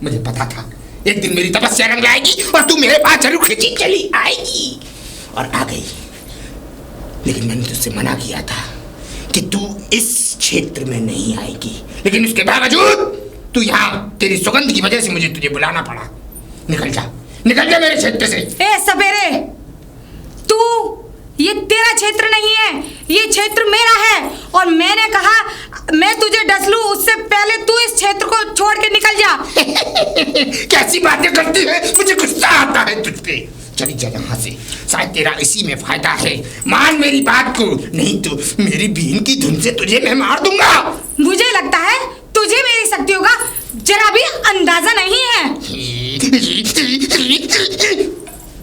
मुझे पता था एक दिन मेरी तपस्या रंग लाएगी और तू मेरे पास जरूर खींची चली आएगी, और आ गई। लेकिन मैंने तुझसे मना किया था कि तू इस क्षेत्र में नहीं आएगी, लेकिन उसके बावजूद तू यहाँ, तेरी सुगंध की वजह से मुझे तुझे बुलाना पड़ा। निकल जा मेरे क्षेत्र से। ए सपेरे, तू, ये तेरा क्षेत्र नहीं है, ये क्षेत्र मेरा है, और मैंने कहा मैं तुझे डस लूं उससे पहले तू इस क्षेत्र को छोड़ के निकल जा। कैसी बातें करती है, मुझे गुस्सा आता है तुझ पे। चली जा यहाँ से, शायद तेरा इसी में फायदा है। मान मेरी बात को, नहीं तो मेरी बीन की धुन से तुझे मैं मार दूंगा। मुझे लगता है तुझे मेरी शक्तियों का जरा भी अंदाजा नहीं है।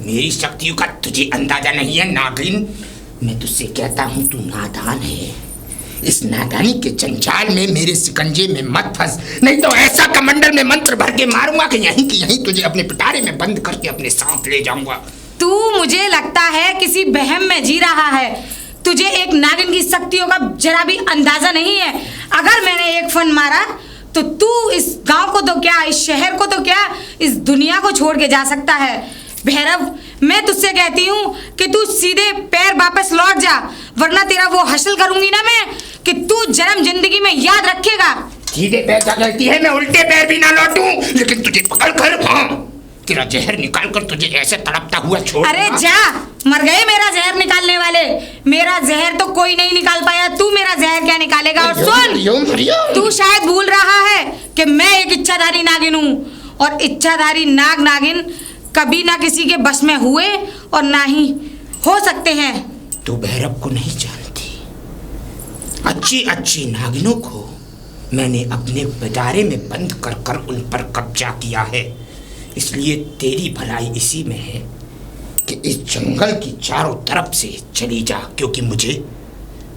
मेरी शक्तियों का तुझे अंदाजा नहीं है नागिन। मैं तुझसे कहता हूँ तू नादान है। इस नादानी के जंजाल में मेरे शिकंजे में मत फंस, नहीं तो ऐसा कमंडल में मंत्र भर के मारूंगा कि यहीं की यहीं तुझे अपने पिटारे में बंद करके अपने साथ ले जाऊंगा। तू, मुझे लगता है किसी वहम में जी रहा है। तुझे एक नागिन की शक्तियों का जरा भी अंदाजा नहीं है। अगर मैंने एक फन मारा तो तू इस गांव को तो क्या, इस शहर को तो क्या, इस दुनिया को छोड़ के जा सकता है। भैरव, मैं तुझसे कहती हूँ कि तू सीधे पैर वापस लौट जा, वरना तेरा वो हासिल करूंगी ना मैं कि तू जन्म जिंदगी में याद रखेगा। सीधे पैर क्या कहती है? मैं उल्टे पैर भी ना लौटूं, लेकिन तुझे पकड़ कर, हाँ, तेरा जहर निकाल कर तुझे ऐसे तड़पता हुआ छोड़। अरे जा, मर गए मेरा जहर निकालने वाले। मेरा जहर तो कोई नहीं निकाल पाया, तू मेरा जहर क्या निकालेगा। और सुन, तू शायद भूल रहा है कि मैं एक इच्छाधारी नागिन हूँ, और इच्छाधारी नाग नागिन कभी ना किसी के बस में हुए और ना ही हो सकते हैं। तू भैरव को नहीं जानती। अच्छी अच्छी नागिनों को मैंने अपने पिटारे में बंद कर कर उन पर कब्जा किया है। इसलिए तेरी भलाई इसी में है कि इस जंगल की चारों तरफ से चली जा, क्योंकि मुझे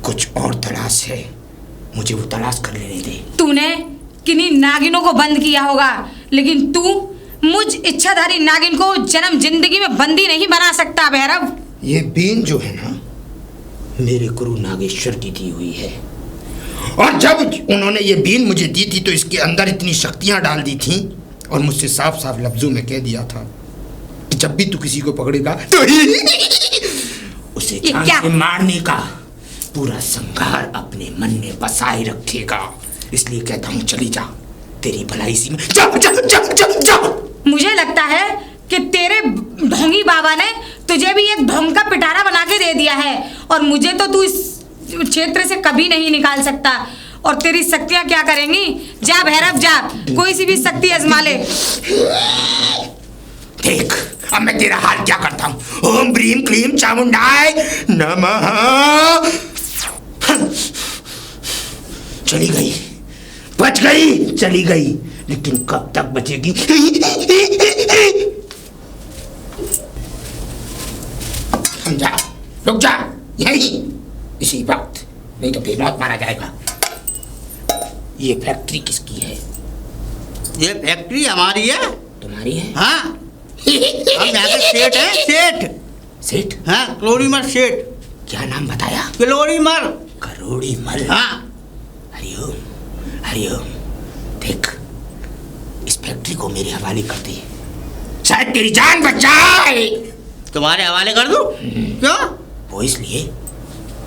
कुछ और तलाश है। मुझे वो तलाश कर लेने दे। तूने किन्हीं नागिनों को बंद किया होगा, लेकिन तू मुझ इच्छाधारी नागिन को जन्म जिंदगी में बंदी नहीं बना सकता भैरव। ये बीन जो है ना, मेरे गुरु नागेश्वर की दी हुई है, और जब उन्होंने ये बीन मुझे दी थी तो इसके अंदर इतनी शक्तियां डाल दी थी, और मुझसे साफ साफ लफ्जों में कह दिया था कि जब भी तू किसी को पकड़ेगा तो उसे जान से मारने का पूरा संघार अपने मन में बसाए रखेगा। इसलिए कहता हूँ चली जा, तेरी भलाई इसी में। जा जा जा जा जा। मुझे लगता है कि तेरे ढोंगी बाबा ने तुझे भी एक ढोंग का पिटारा बना के दे दिया है, और मुझे तो तू इस क्षेत्र से कभी नहीं निकाल सकता। और तेरी शक्तियां क्या करेंगी? जा भैरव जा, कोई सी भी शक्ति आजमा ले। देख अब मैं तेरा हाल क्या करता हूँ। ओम ब्रीम क्लीम चामुंडाय नमः। चली गई, बच गई, चली गई, लेकिन कब तक बचेगी? समझा? रुक जा यहीं इसी वक्त, नहीं तो फिर मौत मारा जाएगा। ये फैक्ट्री किसकी है? ये फैक्ट्री हमारी है। तुम्हारी है? हाँ, हम यहाँ के सेठ हैं। सेठ सेठ? हाँ, करोड़ीमल सेठ। क्या नाम बताया? करोड़ीमल। करोड़ीमल? हाँ। हरिओम हरिओम। देख इस फैक्ट्री को मेरे हवाले कर दे, शायद तेरी जान बच जाए। तुम्हारे हवाले कर दूं? क्यों? वो इसलिए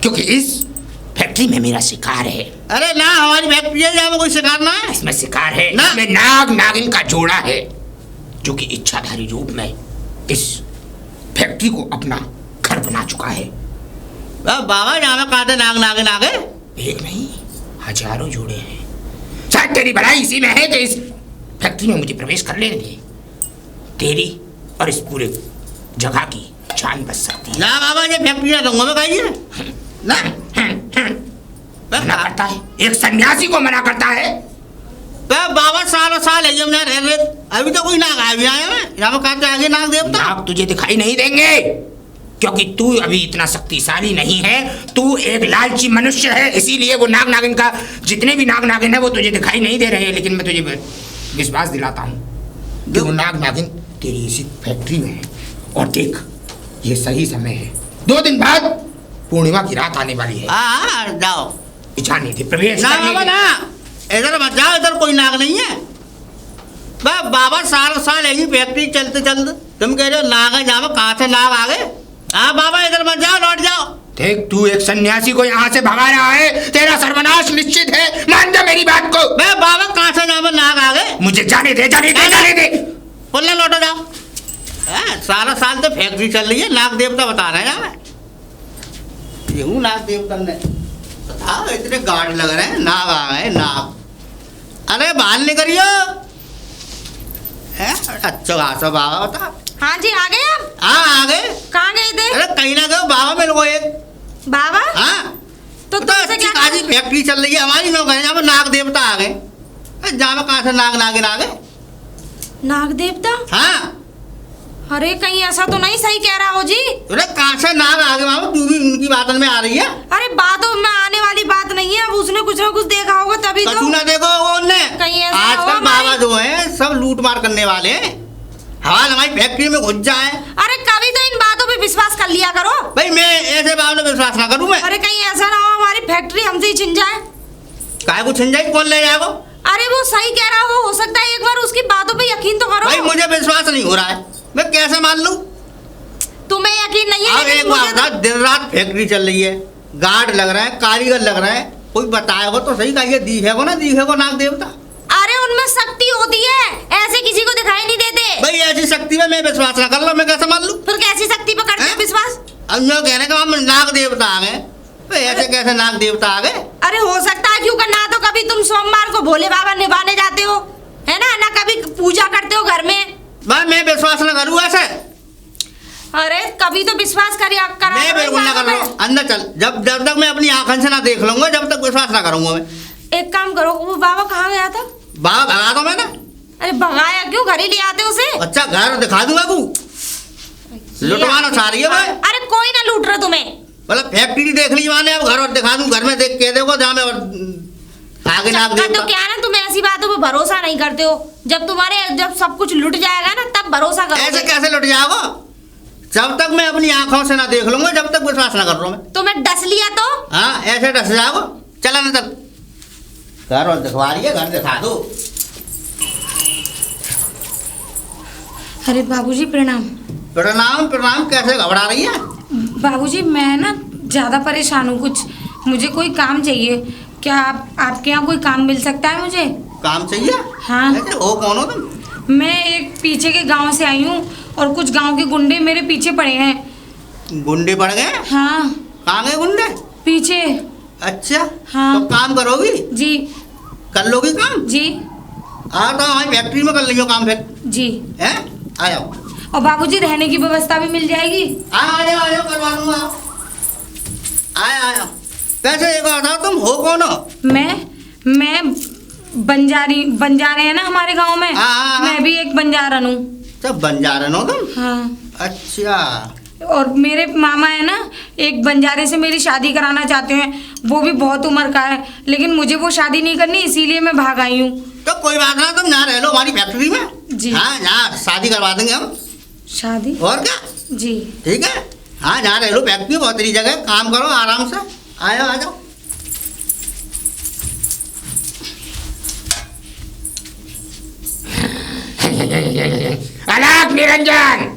क्योंकि इस फैक्ट्री में मेरा शिकार है। अरे ना, हमारी फैक्ट्री है, में कोई शिकार ना है। इसमें शिकार है ना। इसमें नाग नागिन का जोड़ा है, जो कि इच्छाधारी रूप में इस फैक्ट्री को अपना घर बना चुका है। बाबा जहाँ में कहते नाग नागिन आ गए, एक नहीं हजारों जोड़े हैं। शायद तेरी भलाई इसी में है कि इस फैक्ट्री में मुझे प्रवेश कर लेने दे, तेरी और इस पूरे जगह की जान बच सकती है। ना बाबा, ये फैक्ट्री ना दूंगा मैं कहिए ना। मना करता है, एक सन्यासी को मना करता है। बाबा साल है हमने रह रहे, अभी तो कोई नाग आया भी आया है। यहाँ कहते आगे नाग देवता। नाग तुझे दिखाई नहीं देंगे, क्योंकि तू अभी इतना शक्तिशाली नहीं है। तू एक लालची मनुष्य है, इसीलिए वो नाग नागिन का, जितने भी नाग नागिन है वो तुझे दिखाई नहीं दे रहे हैं। लेकिन मैं तुझे विश्वास दिलाता हूँ कि वो नाग नागिन तेरी इसी फैक्ट्री में है। और देख ये सही समय है, 2 दिन बाद पूर्णिमा की रात आने वाली है। हाँ जाओ, जाने दे, प्रवेश ना बाबा ना, इधर मत जाओ, इधर कोई नाग नहीं है। बाबा साल साल यही फैक्ट्री चलते चलते तुम कह रहे हो नाग है, जाओ कहाँ से नाग आ गए? हाँ बाबा इधर मत जाओ, लौट जाओ। देख तू एक सन्यासी को यहाँ से भगा रहा है, तेरा सर्वनाश निश्चित है, मान जा मेरी बात को। मैं बाबा कहाँ से जाओ, नाग आ गए? मुझे जाने दे, जाने दे, जाने दे। बोलने लौटो जाओ। सारा साल तो फैक्ट्री चल रही है, नाग देवता बता रहे हैं ना। यूं नाग देवता ने बताओ, इतने गार्ड लग रहे हैं, नाग आ गए नाग। अरे बाहर निकलियो। अच्छा खासा बाबा बता। हाँ जी आ गए आप? हाँ आ गए। कहाँ गए थे? अरे कहीं ना गए बाबा मेरे को एक। बाबा? हाँ तो तुमसे क्या आज फैक्ट्री चल रही है हमारी, में गए जहाँ नाग देवता आ गए। जहाँ कहाँ से नाग नागिन आ गए? नाग देवता? हाँ। अरे कहीं ऐसा तो नहीं सही कह रहा हो जी? अरे कहाँ से नाग आ गए मामा, तू भी उनकी बातों में आ रही है? अरे बातों में आने वाली बात नहीं है, अब उसने कुछ ना कुछ देखा होगा तभी तो। तू ना देखो वो उनने कहीं ऐसा आजकल हुआ बाबा जो है सब लूट मार करने वाले हैं, हमारी फैक्ट्री में घुस जाए। अरे कभी तो इन बातों पे विश्वास कर लिया करो भाई। मैं ऐसे बाबा ने विश्वास ना करूं मैं। अरे कहीं ऐसा ना हो हमारी फैक्ट्री हमसे ही छिन जाए। काहे को छिन जाए, कौन ले जाएगा? अरे वो सही कह रहा हो सकता है, एक बार उसकी बातों पे यकीन तो करो। भाई मुझे विश्वास नहीं हो रहा है, मैं कैसे मान लूं? तुम्हें यकीन नहीं है? अब एक बात था, दिन रात फैक्ट्री चल रही है, गार्ड लग रहा है, कारीगर लग रहा है, कोई बताएगा तो सही कहिए, दिखेगा ना, दिखेगा नाग देवता। अरे उनमें शक्ति होती है, ऐसे किसी को दिखाई नहीं देते। भाई ऐसी शक्ति में मैं विश्वास ना कर लो, मैं कैसे मान लूं? फिर कैसी शक्ति पर करते हो विश्वास? अब जो कहने का हम नाग देवता आ गए, तो ऐसे कैसे नाग देवता आ गए? अरे हो सकता है, क्यों करना? तो कभी तुम सोमवार को भोले बाबा निभाने जाते हो, है ना? ना कभी पूजा करते हो घर में। भाई मैं विश्वास ना करूँ ऐसे? अरे कभी तो विश्वास करिए। मैं बिल्कुल ना कर रहा हूँ, अंदर चल। जब तक मैं अपनी आंखों से ना देख लूंगा, जब तक विश्वास ना करूंगा मैं। एक काम करो, वो बाबा कहाँ गया था? बाबा भगा दो मैंने। अरे भगाया क्यों? घर ही ले आते उसे। अच्छा घर दिखा दूंगा तू, लुटवाना चाह रही है भाई। अरे कोई ना लूट रहा तुम्हें। मतलब फैक्ट्री देख ली मैंने, अब घर और दिखा दूं, घर में देख के देखो जहाँ में आगे नाग देवता। तो क्या है ना, तुम ऐसी बातों पे भरोसा नहीं करते हो। जब सब कुछ लुट जाएगा ना तब भरोसा करो। ऐसे कैसे लुट जाओगे? जब तक मैं अपनी आंखों से ना देख लूंगा, जब तक विश्वास ना कर रहा हूं मैं। तुम्हें डस लिया तो? हाँ ऐसे डस जाओ। चला ना चल, घर और दिखवा रही है, घर दिखा दो। अरे बाबूजी प्रणाम। प्रणाम प्रणाम, कैसे घबरा रही है? बाबूजी मैं ना ज्यादा परेशान हूँ, कुछ मुझे कोई काम चाहिए। क्या आपके यहाँ कोई काम मिल सकता है मुझे? काम चाहिए? हाँ। ऐसे हो कौन हो तुम? मैं एक पीछे के गांव से आई हूँ और कुछ गांव के गुंडे मेरे पीछे पड़े हैं। गुंडे पड़ गए? हाँ। कहाँ गए गुंडे? पीछे। अच्छा हाँ। तो काम करोगी? जी। कर लोगी काम? जी। हाँ तो हमारी फैक्ट्री में कर लियो काम फिर। जी। है आ जाओ। और बाबूजी रहने की व्यवस्था भी मिल जाएगी? आ जाओ करवा दूंगा। आया वैसे एक बात बताओ, तुम हो कौन हो? मैं बंजारे हैं ना हमारे गांव में। हाँ। मैं भी एक बंजारन हूँ। सब बंजारन हो तुम? हाँ। अच्छा। और मेरे मामा है ना, एक बंजारे से मेरी शादी कराना चाहते हैं। वो भी बहुत उम्र का है, लेकिन मुझे वो शादी नहीं करनी, इसीलिए मैं भाग आई हूँ। तो कोई बात ना, तुम यहाँ रह लो हमारी फैक्ट्री में। जी। हाँ यहाँ शादी करवा देंगे हम। शादी? और क्या? जी। ठीक है। हाँ यहाँ रह लो, फैक्ट्री बहुत तेरी जगह, काम करो आराम से। आ जाओ। अलग निरंजन।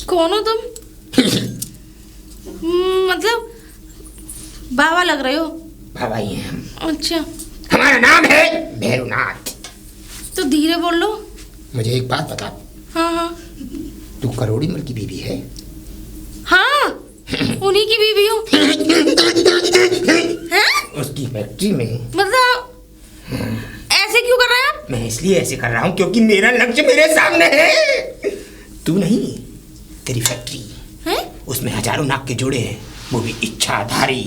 कौन हो तुम? मतलब बाबा लग रहे हो। बाबा ही हैं हम। अच्छा। हमारा नाम है भैरवनाथ। तो धीरे बोल लो। मुझे एक बात बता। हाँ हाँ। तू करोड़ी मल की बीवी है? हाँ उन्हीं की बीवी हूँ। उसकी फैक्ट्री में? मतलब ऐसे क्यों कर रहे हैं आप? मैं इसलिए ऐसे कर रहा हूँ क्योंकि मेरा लक्ष्य मेरे सामने है। तू नहीं, तेरी फैक्ट्री है? उसमें हजारों नाग के जोड़े हैं, वो भी इच्छाधारी।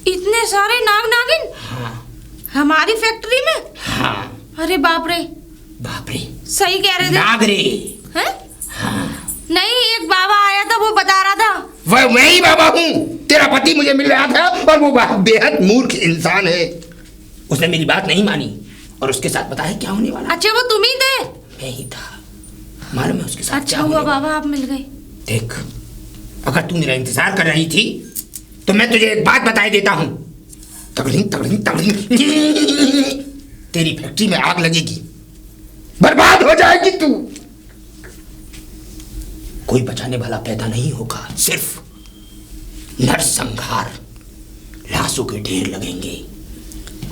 इतने सारे नाग नागिन? हाँ। हमारी फैक्ट्री में? हाँ। अरे बाप रे। बाप रे सही कह रहे थे। नाग रे। हैं? हाँ। नहीं, एक बाबा आया था, वो बता रहा था। वह मैं ही बाबा हूँ। तेरा पति मुझे मिल रहा था और वो बेहद मूर्ख इंसान है। उसने मेरी बात नहीं मानी और उसके साथ पता है क्या होने वाला? अच्छा वो तुम ही थे? मैं ही था। मालूम है उसके साथ अच्छा हुआ बाबा आप मिल गए। देख, अगर तू मेरा इंतजार कर रही थी तो मैं तुझे एक बात बताई देता हूं, तगड़िंग तगड़िंग तगड़िंग तेरी फैक्ट्री में आग लगेगी, बर्बाद हो जाएगी तू। कोई बचाने वाला पैदा नहीं होगा, सिर्फ नरसंहार, लाशों के ढेर लगेंगे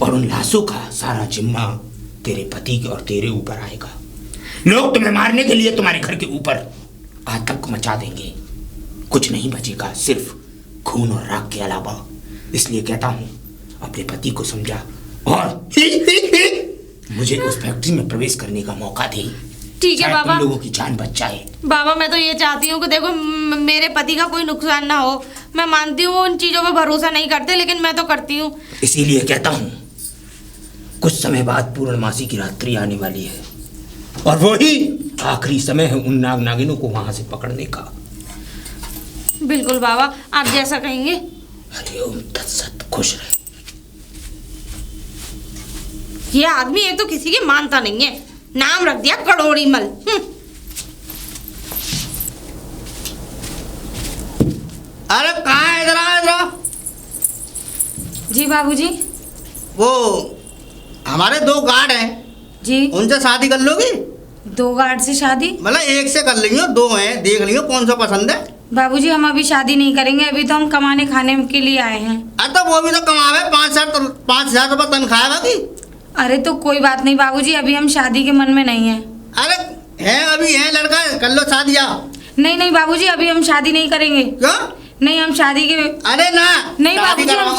और उन लाशों का सारा जिम्मा तेरे पति और तेरे ऊपर आएगा। लोग तुम्हें मारने के लिए तुम्हारे घर के ऊपर आतंक मचा देंगे, कुछ नहीं बचेगा सिर्फ खून और राख के अलावा। इसलिए कहता हूं अपने पति को समझा और मुझे उस फैक्ट्री में प्रवेश करने का मौका दे। ठीक है बाबा, तुम लोगों की जान बच जाए। बाबा मैं तो ये चाहती हूँ कि देखो मेरे पति का कोई नुकसान ना हो। मैं मानती हूँ वो उन चीजों पे भरोसा नहीं करते, लेकिन मैं तो करती हूँ। इसीलिए कहता हूँ कुछ समय बाद पूर्णमासी की रात्रि आने वाली है और वही आखिरी समय है उन नाग नागिनों को वहां से पकड़ने का। बिल्कुल बाबा, आप जैसा कहेंगे। हरि ओम तत्सत, खुश रहे। ये आदमी एक तो किसी की मानता नहीं है, नाम रख दिया कड़ोड़ी मल। अरे कहाँ है, इधर आ, इधर आ। जी बाबूजी। वो हमारे 2 गार्ड हैं जी। उनसे शादी कर लोगी? 2 गार्ड से शादी? मतलब एक से कर लेंगे, 2 हैं, देख लियो कौन सा पसंद है। बाबूजी हम अभी शादी नहीं करेंगे, अभी तो हम कमाने खाने के लिए आए हैं। अरे तो वो भी तो कमावे, 5,000 रुपये तनख्वाह है बाकी। अरे तो कोई बात नहीं बाबूजी, अभी हम शादी के मन में नहीं है। अरे है, अभी है लड़का, कर लो शादी। आओ। नहीं नहीं बाबूजी, अभी हम शादी नहीं करेंगे। क्यों? नहीं हम शादी के। अरे ना, नहीं शादी बाबूजी, करवाओ।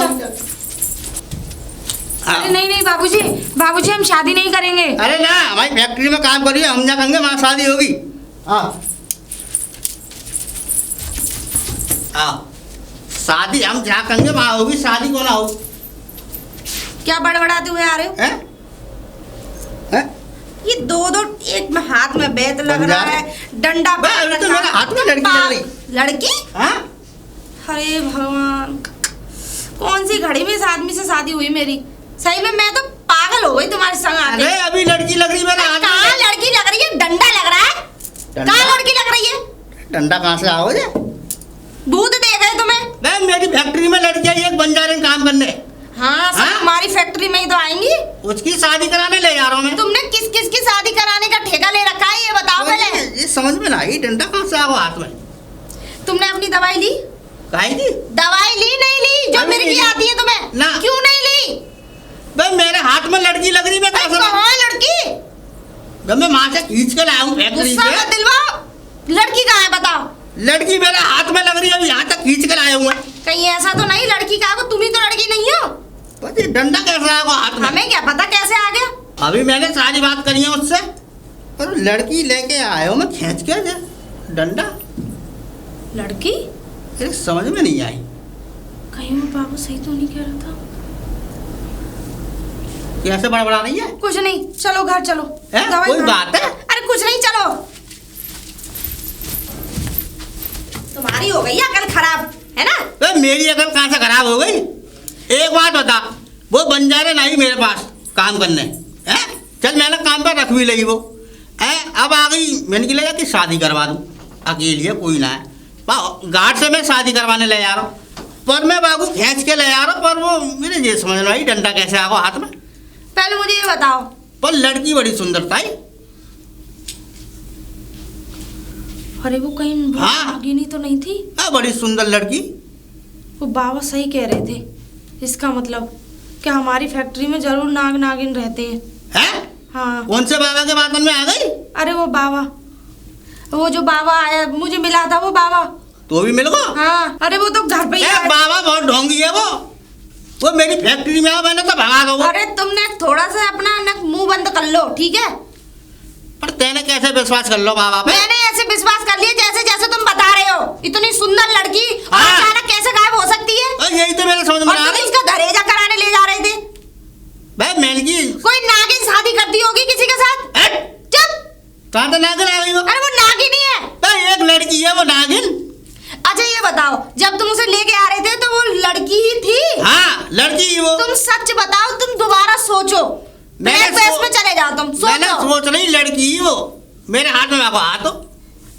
अरे नहीं नहीं बाबूजी, बाबूजी हम शादी नहीं करेंगे। अरे ना, हमारी फैक्ट्री में काम करिए, हम जा करेंगे, वहाँ शादी होगी। हाँ हाँ, शादी हम जा करेंगे, वहाँ होगी शादी, को ना हो। क्या बड़बड़ाते हुए आ रहे हो? हैं? हैं? ये 2-2 एक हाथ में बेत लग रहा है, डंडा बे, अभी तो मेरे हाथ में लड़की लग रही। लड़की? हाँ? अरे भगवान, कौन सी घड़ी में इस आदमी से शादी हुई मेरी? सही में मैं तो पागल हो गई तुम्हारे संग आके। अरे अभी लड़की लग रही मेरे हाथ में। कहाँ लड़की लग रही है? डंडा लग रहा है। डंडा? कहाँ लड़की लग रही है? डंडा कहाँ से आओगे? भूत देख रहे तुम्हें? बे, मेरी फैक्ट्री में लड़कियां एक बन जा रही काम करने। हाँ, सब हाँ? हमारी फैक्ट्री में ही तो आएंगी। उसकी शादी कराने ले जा रहा हूँ मैं। तुमने किस किस की शादी कराने का ठेका ले रखा है, ये बताओ पहले। ये समझ में ना आई, डंडा कहाँ से आओ हाथ में? तुमने अपनी दवाई ली? काहे की? दवाई ली नहीं ली जो अभी मिर्गी नहीं ली। आती है तुम्हें? ना। क्यों नहीं ली? बे, मेरे हाथ में लड़की लग रही, मैं अरे कैसे? कहाँ है लड़की? बे, मैं वहाँ से खींच के लाया हूँ फैक्ट्री गुस्सा मत से। दिलवाओ। लड़की कहाँ है बताओ? लड़की मेरे हाथ में लग रही है, यहाँ तक खींच के लाया हूँ मैं। कहीं ऐसा तो नहीं लड़की कहा, तुम ही तो लड़की नहीं हो। बस ये डंडा कैसे आएगा हाथ में? हमें क्या पता कैसे आ गया? अभी मैंने सारी बात करी है उससे, पर लड़की लेके आया हूँ मैं खींच के डंडा। लड़की? अरे समझ में नहीं आई। कहीं वो बाबू सही तो नहीं कह रहा था? कैसे बड़बड़ा रही है? कुछ नहीं, चलो घर चलो। है? दवाई कोई खाओ। बात है? अरे कुछ नहीं, चलो। तुम्हारी हो गई अकल खराब, है ना? बे, मेरी अकल कहाँ से खराब हो गई? एक बात बता, वो बंजारे नहीं मेरे पास काम करने है। चल मैंने काम पर रख भी ली वो है, अब आ गई। मैंने की लगा कि शादी करवा दूँ, अकेली है, कोई ना है। गार्ड से मैं शादी करवाने ले जा रहा हूँ, पर मैं बाबू खींच के ले जा रहा हूँ, पर वो मेरे ये समझ में आई डंडा कैसे आगा हाथ में। पहले मुझे ये बताओ। पर लड़की बड़ी सुंदर था। अरे वो कहीं हाँ। नागिनी तो नहीं थी? बड़ी सुंदर लड़की। वो बाबा सही कह रहे थे, इसका मतलब कि हमारी फैक्ट्री में जरूर नाग नागिन रहते हैं। है? हाँ। कौन से बाबा के बातन में आ गई? अरे वो बाबा, वो जो बाबा आया मुझे मिला था, वो बाबा। तो भी मिल गो? हाँ। अरे वो तो घर पे ही आया। बाबा बहुत ढोंगी है वो मेरी फैक्ट्री में आया, मैंने तो भगा दो। अरे तुमने थोड़ा सा अपना मुंह बंद कर लो, ठीक है? पर तेने कैसे विश्वास कर लो बाबा पे? मैंने ऐसे विश्वास कर लिया जैसे जैसे तुम बता रहे हो। इतनी सुंदर लड़की और हाँ। अचानक कैसे गायब हो सकती है? और यही तो मेरे समझ में और आ तुम रही। इसका दहेजा कराने ले जा रहे थे। भाई मैंने की कोई नागिन शादी करती होगी किसी के साथ। चुप। कहाँ तो नागिन आ गई वो? अरे वो नागिन ही है। भाई एक लड़की है वो नागिन। अच्छा ये बताओ, जब तुम उसे लेके आ रहे थे तो वो लड़की ही थी? हाँ लड़की ही वो। तुम सच बताओ, तुम दोबारा सोचो। मैंने बैठ में चले जाओ, तुम मैंने सोचो। सोच रही लड़की ही वो। मेरे हाथ में आगो हाथ हो।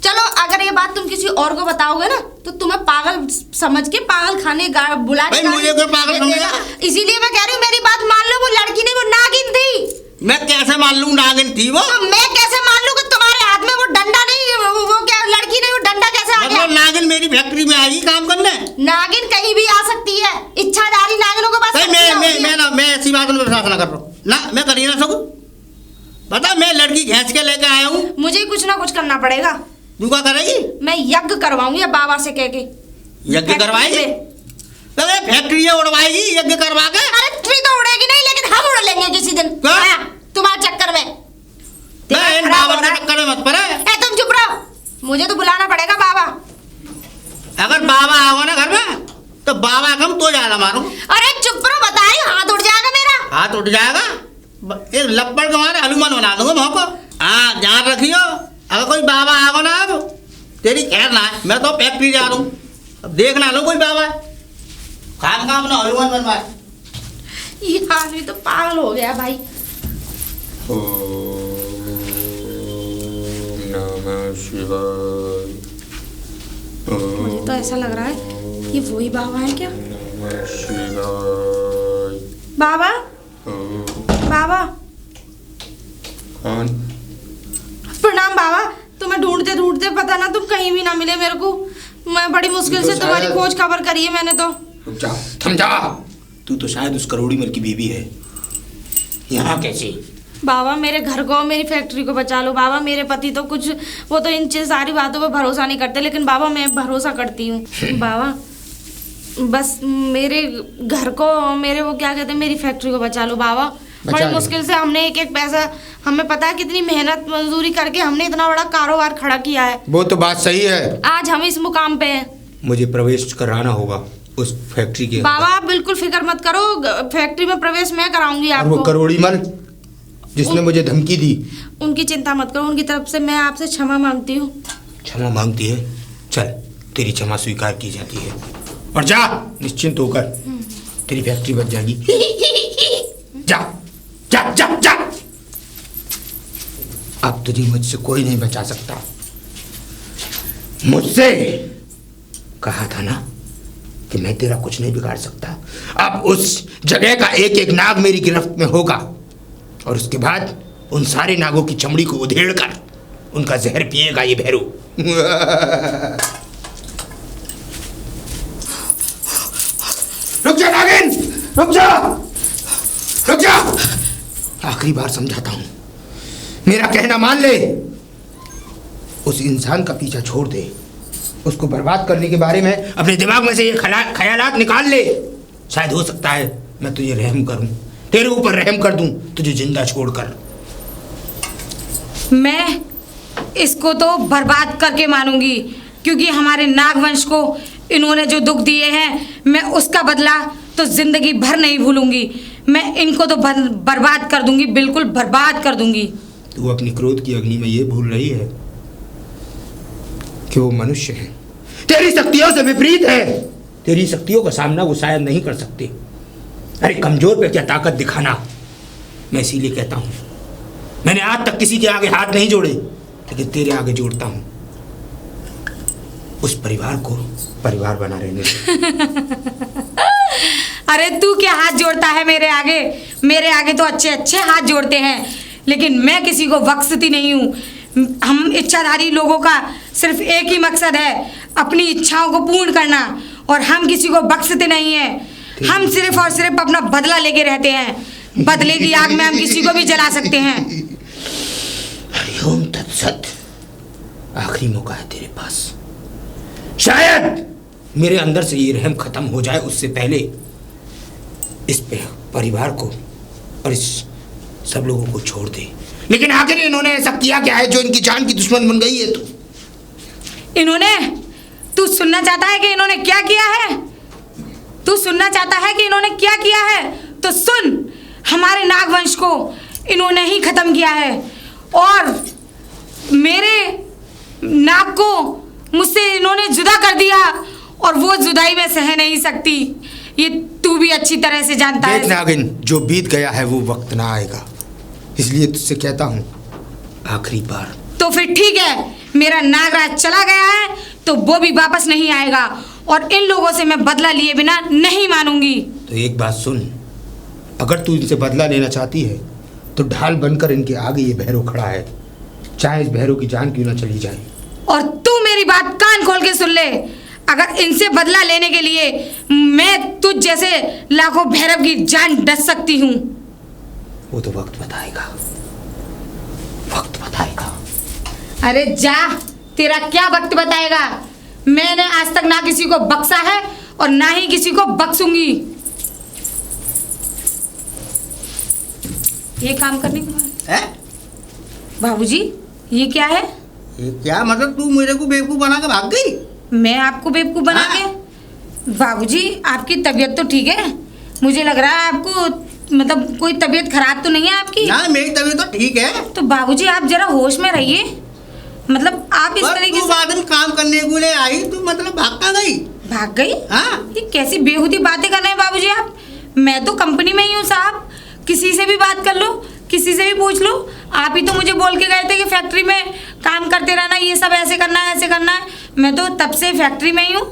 चलो अगर ये बात तुम किसी और को बताओगे ना तो तुम्हें पागल समझ के पागल खाने बुला भाई मुझे कोई पागल समझेगा? इसीलिए मैं कह रही हूँ मेरी बात मान लो, वो लड़की नहीं, वो नागिन थी। मैं कैसे मान लूं नागिन थी वो? तो मैं कैसे मान लूं कि तुम्हारे हाथ में वो डंडा नहीं, वो क्या लड़की नहीं, वो डंडा कैसे आ गया? मतलब नागिन मेरी फैक्ट्री में आएगी काम करने? नागिन कहीं भी आ सकती है, इच्छाधारी नागिनों के पास भाई शक्तियां होती हैं। मैं ऐसी बात में विश्वास ना कर रहा हूँ ना, मैं कर ही ना सकूं। बता, मैं लड़की घैंस के लेके आया हूँ। मुझे कुछ ना कुछ करना पड़ेगा। तू क्या करेगी? मैं यज्ञ करवाऊंगी अब बाबा से कह के। यज्ञ करवाएगी? अरे फैक्ट्री उड़वाएगी यज्ञ करवा के? अरे ट्री तो उड़ेगी नहीं, लेकिन हम उड़ लेंगे किसी दिन। क्या? हाँ, तुम्हारे चक्कर में। मैं इन बाबा के चक्कर में मत पड़े। ए, तुम चुप रहो, मुझे तो बुलाना पड़ेगा बाबा। अगर बाबा आओ ना घर में तो बाबा कम तो ज्यादा मारूं। अरे चुप रहो, बता रही हूँ, हाथ उठ जाएगा मेरा। हाथ उठ जाएगा? एक लपड़ के मारे हनुमान बना दूंगा वहां को। हाँ ध्यान रखियो, अगर कोई बाबा आओ ना अब तेरी खैर ना है। मैं तो फैक्ट्री जा रहा हूँ, अब देख ना लो कोई बाबा काम काम ना हनुमान बनवाए। ये आदमी तो पागल हो गया भाई। ओम नमः शिवाय। मुझे तो ऐसा लग रहा है ये वही बाबा है क्या? नमः शिवाय। बाबा, बाबा कौन? प्रणाम बाबा। तुम्हें ढूंढते ढूंढते पता ना तुम कहीं भी ना मिले मेरे को। मैं बड़ी मुश्किल से तुम्हारी खोज खबर करी है मैंने तो। रुक जा, थम जा। तू तो शायद उस करोड़ी मल की बीवी है। यहाँ कैसे? बाबा मेरे घर को, मेरी फैक्ट्री को बचा लो बाबा। मेरे पति तो कुछ, वो तो इन सारी बातों पर भरोसा नहीं करते, लेकिन बाबा मैं भरोसा करती हूँ। बाबा बस मेरे घर को, मेरे वो क्या कहते हैं, मेरी फैक्ट्री को बचा लो बाबा। बड़ी मुश्किल से हमने एक एक पैसा, हमें पता है कितनी मेहनत मजदूरी करके हमने इतना बड़ा कारोबार खड़ा किया है। वो तो बात सही है। आज हम इस मुकाम पे हैं। मुझे प्रवेश कराना होगा उस फैक्ट्री के। बाबा आप बिल्कुल फिक्र मत करो, फैक्ट्री में प्रवेश मैं कराऊंगी और वो आपको। करोड़ी मल जिसने मुझे धमकी दी, उनकी चिंता मत करो, उनकी तरफ से मैं आपसे क्षमा मांगती हूँ। क्षमा मांगती है? चल, तेरी क्षमा स्वीकार की जाती है। और जा निश्चिंत होकर, तेरी फैक्ट्री बच जाएगी। जा जा जा जा। अब तुझे मुझसे कोई नहीं बचा सकता। मुझसे कहा था ना कि मैं तेरा कुछ नहीं बिगाड़ सकता। अब उस जगह का एक एक नाग मेरी गिरफ्त में होगा, और उसके बाद उन सारे नागों की चमड़ी को उधेड़ कर उनका जहर पिएगा ये भैरू। रुक जा नागिन, रुक जा, रुक जा। आखिरी बार समझाता हूं, मेरा कहना मान ले। उस इंसान का पीछा छोड़ दे, उसको बर्बाद करने के बारे में अपने दिमाग में से ये ख्यालात निकाल ले। शायद हो सकता है मैं तुझे रहम करूं, तेरे ऊपर रहम कर दूं, तुझे जिंदा छोड़कर। मैं इसको तो बर्बाद करके मानूंगी, क्योंकि हमारे नागवंश को इन्होंने जो दुख दिए हैं, मैं उसका बदला तो जिंदगी भर नहीं भूलूंगी। मैं इनको तो बर्बाद कर दूंगी, बिल्कुल बर्बाद कर दूंगी। तू अपनी क्रोध की अग्नि में ये भूल रही है कि वो मनुष्य है, तेरी शक्तियों से विपरीत है। तेरी शक्तियों का सामना वो शायद नहीं कर सकते। अरे कमजोर पे क्या ताकत दिखाना। मैं इसीलिए कहता हूं, मैंने आज तक किसी के आगे हाथ नहीं जोड़े, लेकिन तेरे आगे जोड़ता हूं। उस परिवार को परिवार बना रहने दे। अरे तू क्या हाथ जोड़ता है मेरे आगे? मेरे आगे तो अच्छे अच्छे हाथ जोड़ते हैं, लेकिन मैं किसी को बख्शती नहीं हूँ। हम इच्छाधारी लोगों का सिर्फ एक ही मकसद है, अपनी इच्छाओं को पूर्ण करना, और हम किसी को बख्शते नहीं हैं। हम सिर्फ और सिर्फ अपना बदला लेके रहते हैं। बदले की आग में हम किसी को भी जला सकते हैं। हरिओम तत्सत। आखिरी मौका है तेरे पास। शायद मेरे अंदर से ये रहम खत्म हो जाए, उससे पहले इस परिवार को और इस सब लोगों को छोड़ दे। लेकिन आखिर इन्होंने ऐसा किया क्या है जो इनकी जान की दुश्मन बन गई है? तू सुनना चाहता है कि इन्होंने क्या किया है? तू सुनना चाहता है कि इन्होंने क्या किया है? तो सुन, हमारे नागवंश को इन्होंने ही खत्म किया है, और मेरे नाग को मुझसे इन्होंने जुदा कर दिया, और वो जुदाई में सह नहीं सकती। ये तू भी अच्छी तरह से जानता है। देख नागिन, जो बीत गया है वो वक्त ना आएगा, इसलिए तुझसे कहता हूँ आखिरी बार। तो फिर ठीक है, मेरा नागराज चला गया है तो वो भी वापस नहीं आएगा, और इन लोगों से मैं बदला लिए बिना नहीं मानूंगी। तो एक बात सुन, अगर तू इनसे बदला लेना चाहती है तो ढाल बनकर इनके आगे ये भैरव खड़ा है, चाहे इस भैरव की जान क्यों ना चली जाए। और तू मेरी बात कान खोल के सुन ले, अगर इनसे बदला लेने के लिए मैं तुझ जैसे लाखों भैरव की जान डस सकती हूँ। वो तो वक्त बताएगा, वक्त बताएगा। अरे जा, तेरा क्या वक्त बताएगा। मैंने आज तक ना किसी को बख्शा है और ना ही किसी को बख्शूंगी। ये काम करने के बाद है बाबूजी, ये क्या है? ये क्या मतलब, तू मेरे को बेवकूफ बना के भाग गई? मैं आपको बेवकूफ बना हाँ। के? बाबूजी, आपकी तबीयत तो ठीक है? मुझे लग रहा है आपको मतलब कोई तबीयत खराब तो नहीं है आपकी? ना, मेरी तबीयत तो ठीक है। तो बाबूजी आप जरा होश में रहिए। मतलब आप इस पर तरीके तू से बाद में काम करने के लिए आई, तू मतलब भाग का गई? भाग गई? हाँ। ये कैसी बेहुदी बातें कर रहे हैं बाबूजी आप? मैं तो कंपनी में ही हूँ साहब, किसी से भी बात कर लो, किसी से भी पूछ लो। आप ही तो मुझे बोल के गए थे कि फैक्ट्री में काम करते रहना, ये सब ऐसे करना है ऐसे करना है। मैं तो तब से फैक्ट्री में ही हूँ।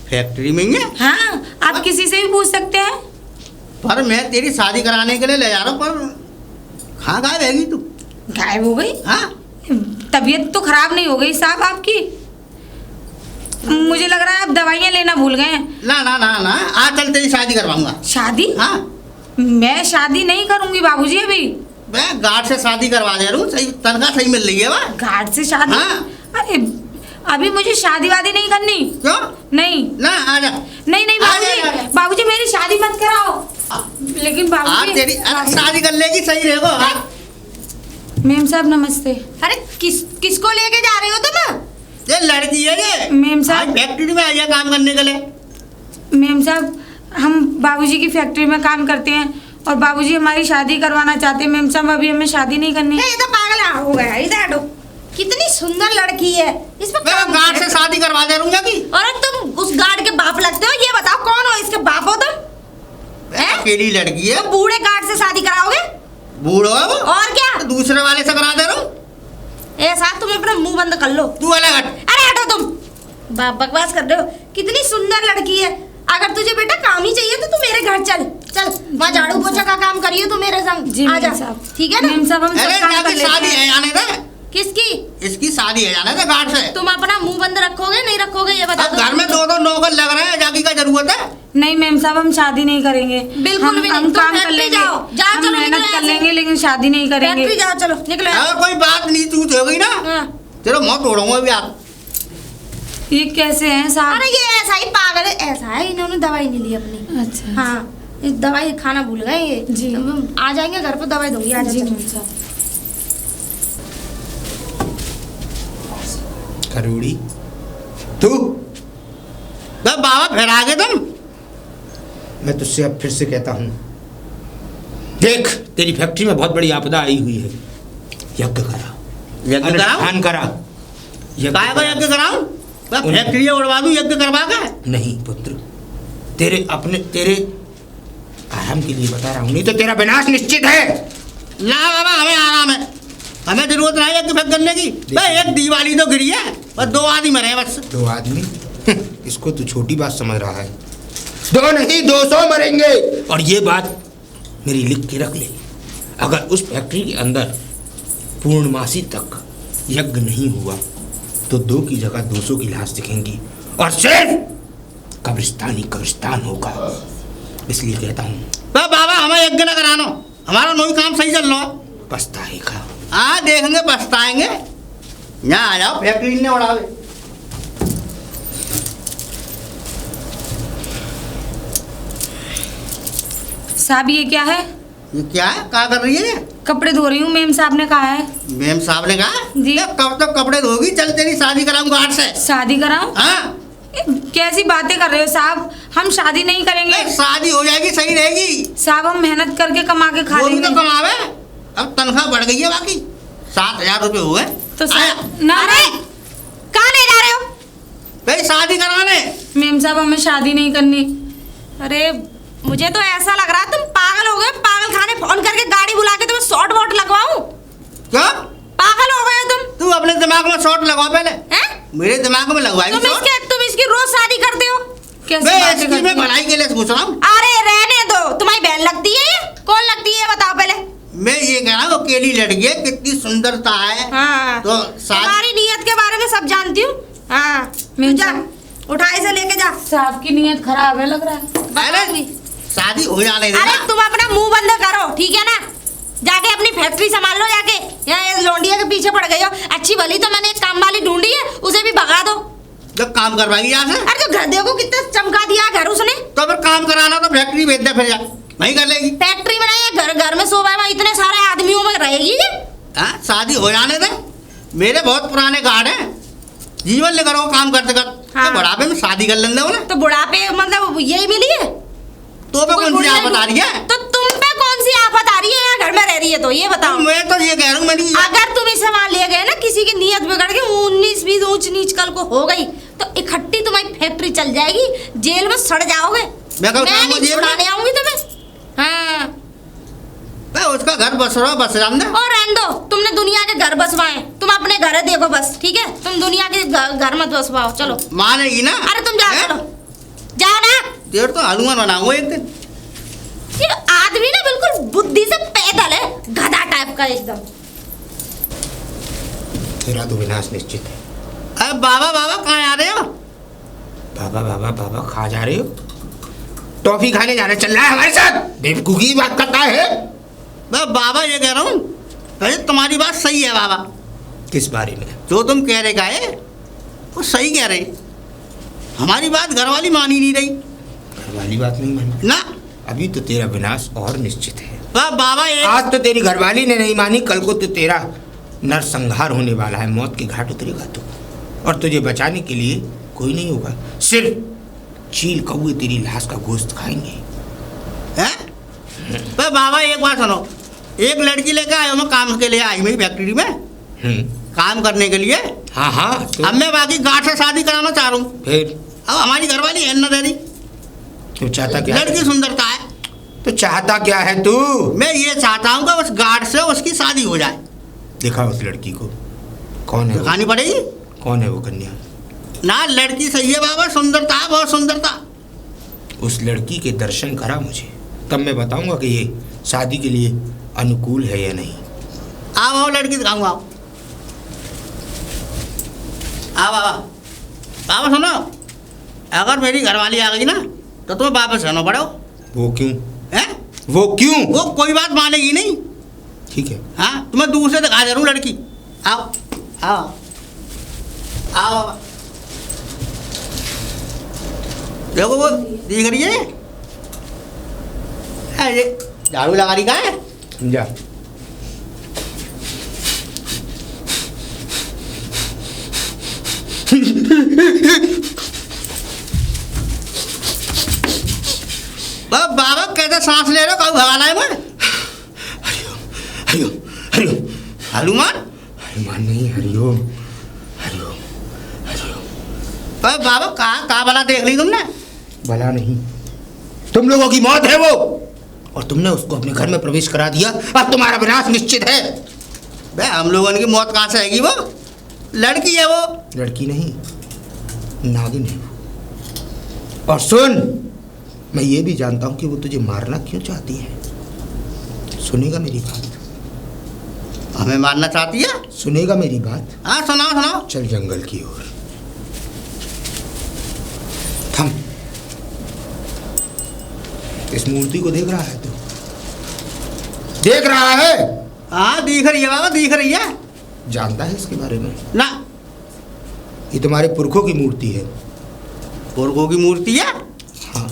फैक्ट्री में ही है? हाँ, आप किसी से भी पूछ सकते हैं। पर मैं तेरी शादी कराने के लिए ले जा रहा हूँ, पर कहाँ गायब रहेगी तू? गायब हो गई? हाँ, तबीयत तो खराब नहीं हो गई साहब आपकी? मुझे लग रहा है आप दवाइयाँ लेना भूल गए हैं। ना ना ना ना, आज चल तेरी शादी करवाऊंगा। शादी? हाँ, मैं शादी नहीं करूंगी बाबूजी अभी। मैं गार्ड से शादी करवा दे रहा हूँ, सही तनख्वाह सही मिल रही है वह। गार्ड से शादी? हाँ। अरे अभी मुझे शादी वादी नहीं करनी। क्यों? नहीं ना, आजा। नहीं नहीं आ जा, आ जा। बाबूजी, बाबूजी मेरी शादी मत कराओ। लेकिन आज बाबूजी, तेरी शादी कर लेगी, सही रहेगा। हाँ। मेम साहब नमस्ते। अरे किसको लेके जा रहे हो तुम? ये लड़की है ये, मेम साहब। आज फैक्ट्री में आई है काम करने के लिए। मेम साहब, हम बाबूजी की फैक्ट्री में काम करते हैं और बाबूजी हमारी शादी करवाना चाहते हैं। मेम साहब अभी हमें शादी नहीं करनी। ये तो पागल हो गया, इधर हटो। कितनी सुंदर लड़की है, इसमें मैं काम गार्ड से शादी करवा दे रहूंगा कि? और तुम उस गार्ड के बाप लगते हो। ये बताओ कौन हो इसके बाप हो तुम? अकेली लड़की है। तुम बूढ़े गार्ड से शादी कराओगे? बूढ़ो है वो। और क्या? दूसरे वाले से करा दे रहा हूँ। ऐसा तुम अपना मुंह बंद कर लो। तू अलग हट। अरे हटो तुम, बकवास कर रहे हो। कितनी सुंदर लड़की है। अगर तुझे बेटा काम ही चाहिए तो तू मेरे घर चल चल, वहाँ झाड़ू पोछा का काम करिए तू मेरे संग। जी आजा, मेम साहब। ठीक है ना? मेम साहब हम अरे सब काम कर जाके लेते शादी हैं। है जाने दे। किसकी? इसकी शादी है जाने दे गार्ड से। तुम अपना मुंह बंद रखोगे नहीं रखोगे ये बता अब दो। घर में दो नौकर लग रहे हैं, जाकी का जरूरत है? नहीं मेम साहब, हम शादी नहीं करेंगे। बिल्कुल भी नहीं। हम तुम काम कर फैक्ट्री लेंगे, जाओ, जाओ, हम चलो, मेहनत निकलो कर यहाँ से। लेंगे, लेकिन शादी नहीं करेंगे। फैक्ट्री जाओ, चलो निकलो यहाँ अगर कोई बात नहीं तू हो गई ना, हाँ। चलो मैं तोड़ूंगा अभी आप। ये कैसे हैं साहब? अरे ये ऐसा ही पागल है, ऐसा है, इन्होंने दवाई नहीं ली अपनी। अच्छा हाँ, इस दवाई खाना भूल गए ये। जी। अब आ जाएंगे घर पे, दवाई दूंगी। आ जी जाओ। मेम साहब। करोड़ी तू, बाबा फिर आ गए तुम? मैं तुझसे अब फिर से कहता हूँ, देख तेरी फैक्ट्री में बहुत बड़ी आपदा आई हुई है। यज्ञ करा, यज्ञ कराऊं? अनुष्ठान करा। काय का यज्ञ कराऊं? मैं फैक्ट्री उड़वा दूं यज्ञ करवा के? नहीं पुत्र, तेरे आराम के लिए बता रहा हूँ, नहीं तो तेरा विनाश निश्चित है। ना बाबा, हमें आराम है, हमें जरूरत नहीं यज्ञ फेंक करने की। भाई एक दीवाली तो गिरी है, बस 2 आदमी मरे हैं बस। 2 आदमी? इसको तू छोटी बात समझ रहा है। 2 नहीं 200 मरेंगे। और ये बात मेरी लिख के रख ले, अगर उस फैक्ट्री के अंदर पूर्णमासी तक यज्ञ नहीं हुआ तो 2 की जगह 200 की लाश दिखेंगी और सिर्फ कब्रिस्तान ही कब्रिस्तान होगा। इसलिए कहता हूँ बाबा हमें यज्ञ न कराना, हमारा नोई काम सही चल रहा है। पछताएगा। हाँ देखेंगे, पछताएंगे। यहाँ आ जाओ, फैक्ट्री ने उड़ावे। साहब ये क्या है? ये क्या है, क्या कर रही है ये? कपड़े धो रही हूँ, मेम साहब ने कहा है। मेम साहब ने कहा? जी। ये कब तक कपड़े धोगी? चल तेरी शादी कराऊं गार्ड से। शादी कराऊं? हाँ, कैसी बातें कर रहे हो साहब? हम शादी नहीं करेंगे शादी हो जाएगी, सही रहेगी। साहब। हम मेहनत करके कमा के खा वो भी लेंगे। तो कमावे, अब तनख्वाह बढ़ गई है, बाकी 7,000 रुपये हुए। तो आया। ना अरे कहाँ ले जा रहे हो? भाई शादी कराने। मेम साहब हमें शादी नहीं करनी। अरे मुझे तो ऐसा लग रहा है तुम पागल हो गए। पागल खाने फोन करके गाड़ी बुला के तुम्हें शॉर्ट वॉट लगवाऊं? क्या? पागल हो गए तुम। तू अपने दिमाग में शॉट लगवा पहले। मेरे दिमाग में लगवाएगी तुम इसकी रोज शादी करते हो? कैसे मैं बातें इसकी करती मैं हो? भलाई के लिए पूछ रहा हूँ। अरे रहने दो, तुम्हारी बहन लगती है ये? कौन लगती है बताओ पहले। मैं ये कह रहा हूँ अकेली लड़की है, कितनी सुंदरता है। हाँ तो तुम्हारी नीयत के बारे में सब जानती हूँ। हाँ तू जा, उठा इसे लेके जा। साहब की नीयत खराब है लग रहा है। अरे शादी हो जाने दे अरे ना। तुम अपना मुंह बंद करो, ठीक है ना? जाके अपनी फैक्ट्री संभाल लो जाके। यहाँ लौंडिया के पीछे पड़ गई हो। अच्छी भली तो मैंने एक काम वाली ढूंढी है, उसे भी भगा दो। जब काम करवाएगी यहाँ से, अरे तो घर देखो कितना चमका दिया घर उसने। तो फिर काम कराना तो फैक्ट्री भेज दे, फिर जा वहीं कर लेगी। फैक्ट्री में नहीं, घर घर में शोभा में इतने सारे आदमियों में रहेगी ये। हाँ शादी हो जाने दे। मेरे बहुत पुराने कार्ड हैं, जीवन ले करो काम करते कर। हाँ। तो बुढ़ापे में शादी कर लेने उन्हें। तो बुढ़ापे मतलब यही मिली है? तो पे कोई कौन सी बुढ़िया आफत आ रही है? तो तुम पे कौन सी आफत आ रही है? यहाँ घर में रह रही है तो ये बताओ। मैं तो ये कह रहा हूँ, मेरी अगर तुम इसे मान लिए गए ना, किसी की नीयत बिगड़ के 19-20 ऊंच नीच कल को हो गई तो इकट्ठी तुम्हारी फैक्ट्री चल जाएगी, जेल में सड़ जाओगे। मैं कब मैं जाऊंगा नहीं जेल में? छुड़ाने आऊंगी तुम्हें। हाँ मैं उसका घर बस रहा, बस जान दे। और रहने दो, तुमने दुनिया के घर बसवाए, तुम अपने घर देखो बस, ठीक है? तुम दुनिया के घर मत बसवाओ। चलो मानेगी ना? अरे तुम जाओ, हैं? चलो जाओ ना। देर तो हनुमान बनाऊंगा एक दिन। ये आदमी ना बिल्कुल बुद्धि से पैदल है, गधा टाइप का एकदम। तेरा तो विनाश निश्चित है। अरे बाबा बाबा कहाँ आ रहे हो? बाबा बाबा बाबा खा जा रहे हो? टॉफी खाने जाना चल रहा है हमारे साथ? बेवकूफी की बात करता है। मैं बाबा ये कह रहा हूँ, अरे तुम्हारी बात सही है बाबा। किस बारे में? जो तुम कह रहे गाए वो सही कह रहे। हमारी बात घरवाली मान ही नहीं रही घरवाली बात नहीं मानी ना। अभी तो तेरा विनाश और निश्चित है। बाबा एक आज तो तेरी घरवाली ने नहीं मानी, कल को तो तेरा नरसंहार होने वाला है। मौत के घाट उतरेगा तू, और तुझे बचाने के लिए कोई नहीं होगा। सिर्फ चील कौवे तेरी लाश का गोश्त खाएंगे। है? बाबा एक बात सुनो, एक लड़की लेकर आयो, मैं काम के लिए आई मेरी फैक्ट्री में काम करने के लिए। हाँ हाँ तो अब मैं बाकी गांठ से शादी कराना चाह रहा हूँ। फिर अब हमारी घरवाली है न दे रही। तू चाहता क्या है? लड़की सुंदरता है। तो चाहता क्या है तू? मैं ये चाहता हूँ कि उस गार्ड से उसकी शादी हो जाए। दिखा उस लड़की को, कौन है वो? दिखानी पड़ेगी कौन है वो कन्या? ना। लड़की सही है बाबा, सुंदरता है, बहुत सुंदरता। उस लड़की के दर्शन करा मुझे, तब मैं बताऊंगा कि ये शादी के लिए अनुकूल है या नहीं। आओ आओ लड़की दिखाऊंगा। आओ आओ बाबा। बाबा सुनो, अगर मेरी घरवाली आ गई ना तो तुम्हें वापस रहना पड़ो। वो क्यों? हैं? वो क्यों? वो कोई बात मानेगी नहीं। ठीक है। हाँ तुम्हें दूर से दिखा दे रहा हूँ लड़की। आओ आओ आओ बाबा। देखो वो दिख रही है। ये झाड़ू लगा रही कहाँ है? जा। बाबा कैसे सांस ले रहे हो? कब भगाना है मैं? हरिओम हरिओम हरिओम। हनुमान? हनुमान नहीं, हरिओम हरिओम हरिओम। बाबा कहाँ भला देख ली तुमने? भला नहीं, तुम लोगों की मौत है वो, और तुमने उसको अपने घर में प्रवेश करा दिया। अब तुम्हारा विनाश निश्चित है। बे हम लोगों की मौत कहाँ से आएगी? वो लड़की है वो। लड़की नहीं, नागिन है वो। और सुन, मैं ये भी जानता हूं कि वो तुझे मारना क्यों चाहती है। सुनेगा मेरी बात? हमें मारना चाहती है? सुनेगा मेरी बात? हाँ सुनाओ सुनाओ। चल जंगल की ओर। थम। इस मूर्ति को देख रहा है तू? देख रहा है? हाँ दिख रही है बाबा, दिख रही है। जानता है इसके बारे में? ना। ये तुम्हारे पुरखों की मूर्ति है। पुरखों की मूर्ति है? हाँ।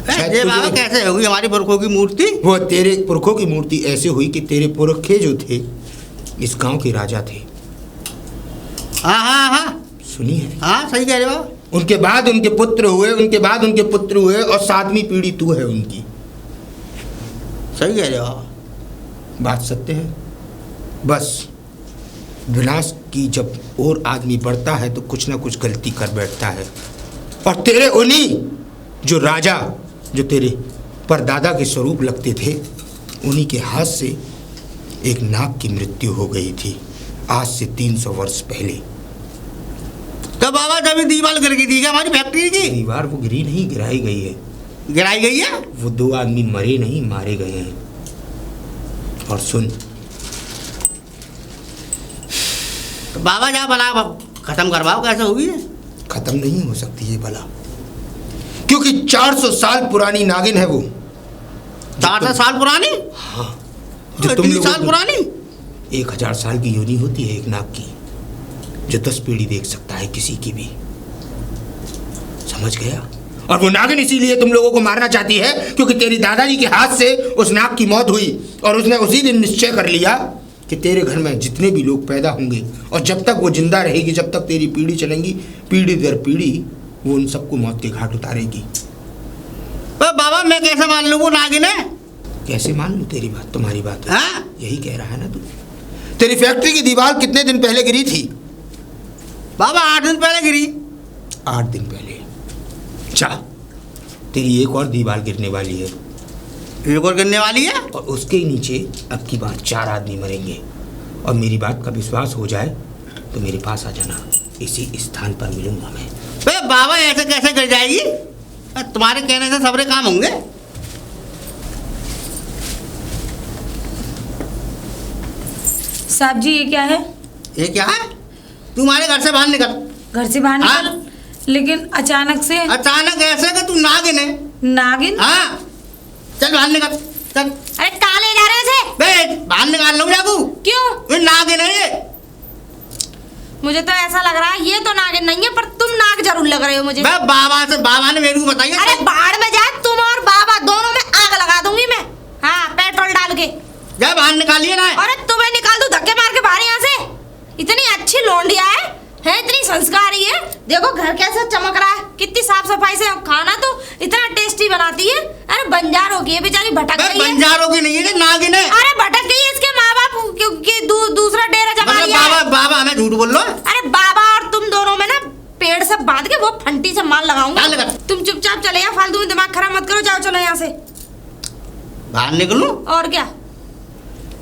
ये बाबा कैसे होगी हमारी पुरखों की मूर्ति? वो तेरे पुरखों की मूर्ति ऐसे हुई कि तेरे पुरखे जो थे इस गांव के राजा थे। हाँ हाँ हाँ सुनी है? हाँ सही कह रहे बाबा। उनके बाद उनके पुत्र हुए, उनके बाद उनके पुत्र हुए, और 7वीं पीढ़ी तू है उनकी। सही कह रहे बाबा। बात सत्य है। बस विनाश की जब और आदमी बढ़ता है तो कुछ ना कुछ गलती कर बैठता है, और तेरे उन्हीं जो राजा जो तेरे परदादा के स्वरूप लगते थे, उन्हीं के हाथ से एक नाग की मृत्यु हो गई थी। आज से 300 वर्ष पहले। तो बाबा जब दीवार गिर गई थी क्या हमारी फैक्ट्री की? दीवार वो गिरी नहीं, गिराई गई है। गिराई गई है? वो 2 आदमी मरे नहीं, मारे गए हैं। और सुन, तो बाबा जा बना खत्म करवाओ, कैसे होगी? खत्म नहीं हो सकती ये बला, क्योंकि 400 साल पुरानी नागिन है वो। 400 साल पुरानी? हाँ, जो तुम 30 साल पुरानी? 1000 साल की योनि होती है एक नाग की, जो 10 पीढ़ी देख सकता है किसी की भी। समझ गया? और वो नागिन इसीलिए तुम लोगों को मारना चाहती है क्योंकि तेरी दादाजी के हाथ से उस नाग की मौत हुई और उसने उसी दिन निश्चय कर लिया कि तेरे घर में जितने भी लोग पैदा होंगे और जब तक वो जिंदा रहेगी, जब तक तेरी पीढ़ी चलेंगी, पीढ़ी दर पीढ़ी वो उन सबको मौत के घाट उतारेगी। तो बाबा मैं कैसे मान लूं वो नागिन है? कैसे मान लूं तेरी बात, तुम्हारी बात है? हाँ? यही कह रहा है ना तू। तेरी फैक्ट्री की दीवार कितने दिन पहले गिरी थी? बाबा 8 दिन पहले गिरी। 8 दिन पहले। अच्छा, तेरी एक और दीवार गिरने वाली है, एक और गिरने वाली है, और उसके नीचे अब की बार 4 आदमी मरेंगे। और मेरी बात का विश्वास हो जाए तो मेरे पास आ जाना, इसी स्थान पर मिलूंगा मैं। बे बाबा ऐसे कैसे गिर जाएगी? तुम्हारे कहने से सबरे काम होंगे। साहब जी ये क्या है? ये क्या है? तुम्हारे घर से बाहर निकल। घर से बाहर हाँ? निकल? लेकिन अचानक से। अचानक ऐसे कि तू नागिन है। नागिन? हाँ, चल बाहर निकल, चल। अरे कहाँ ले जा रहे हो इसे? बे बाहर निकाल लो जाकू। क्यों? ये नागिन है ये। मुझे तो ऐसा लग रहा है ये तो नागिन नहीं है, पर तुम नाग जरूर लग रहे हो मुझे। बे बाबा ने मेरे को बताइए। अरे बाढ़ में जाए तुम और बाबा दोनों में आग लगा दूंगी मैं। हाँ, पेट्रोल डाल के। जा बाहर निकालिए ना। अरे तुम्हें निकाल दूं धक्के मार के बाहर यहाँ से? इतनी अच्छी लौंडिया है इतनी संस्कारी है। देखो घर कैसा चमक रहा है, कितनी साफ सफाई से, खाना तो इतना टेस्टी बनाती है। अरे बंजारों की है बेचारी, भटक गई है। बंजारों की नहीं है, नागिन है। अरे भटक गई है, इसके माँ बाप क्योंकि दूसरा डेरा जमा लिया है। बाबा हमें झूठ बोल लो। अरे बाबा और तुम दोनों में ना पेड़ से बांध के वो फंटी से मार लगाऊंगा। तुम चुपचाप चले यहाँ, फालतू में दिमाग खराब मत करो। जाओ चलो यहाँ से। बाहर निकलूं? और क्या?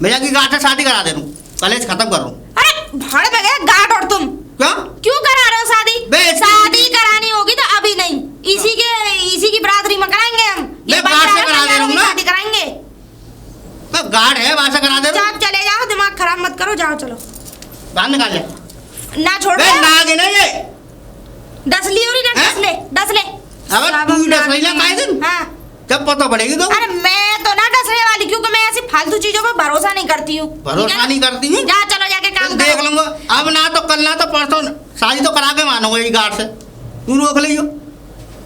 भैया की गांठ से शादी करा दे दूं, कॉलेज खत्म कर लूं। अरे भाड़ में गया गांठ। और तुम क्यों करा रहे हो शादी? शादी करानी होगी तो अभी नहीं, इसी की बरादरी में कराएंगे हम। ये गांठ से करा दे दूंगा। शादी कराएंगे तो गांठ है, वहां से करा दे दूं। आप चले जाओ, दिमाग खराब मत करो। जाओ चलो। बाहर निकाल ले। ना छोड़ नागिन है ये। डस ली और ना डस ले, डस ले। अब तू डस रही ना काहे दिन? हाँ, जब पता पड़ेगी तो। अरे मैं तो ना डसने वाली, क्योंकि मैं ऐसी फालतू चीजों पर भरोसा नहीं करती हूँ। भरोसा नहीं करती हूँ? जा चलो जाके काम देख करो। लूंगा। अब ना तो कल ना तो परसों शादी तो करा के मानूंगा ये गार्ड से। तू रोक लियो,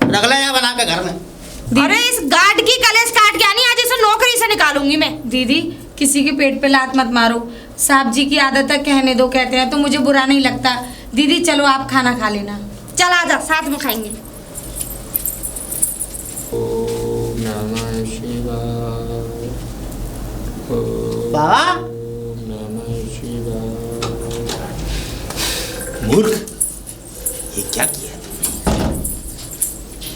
रख ले या बना के घर में। अरे इस गार्ड की कलेश काट के आनी, आज इसे नौकरी से निकालूंगी मैं। दीदी किसी के पेट पे लात मत मारो, साहब जी की आदत है, कहने दो कहते हैं तो मुझे बुरा नहीं लगता। दीदी चलो आप खाना खा लेना। चल आजा, साथ में खाएंगे। ओम नमः शिवाय। बाबा ओम नमः शिवाय। मूर्ख, ये क्या किया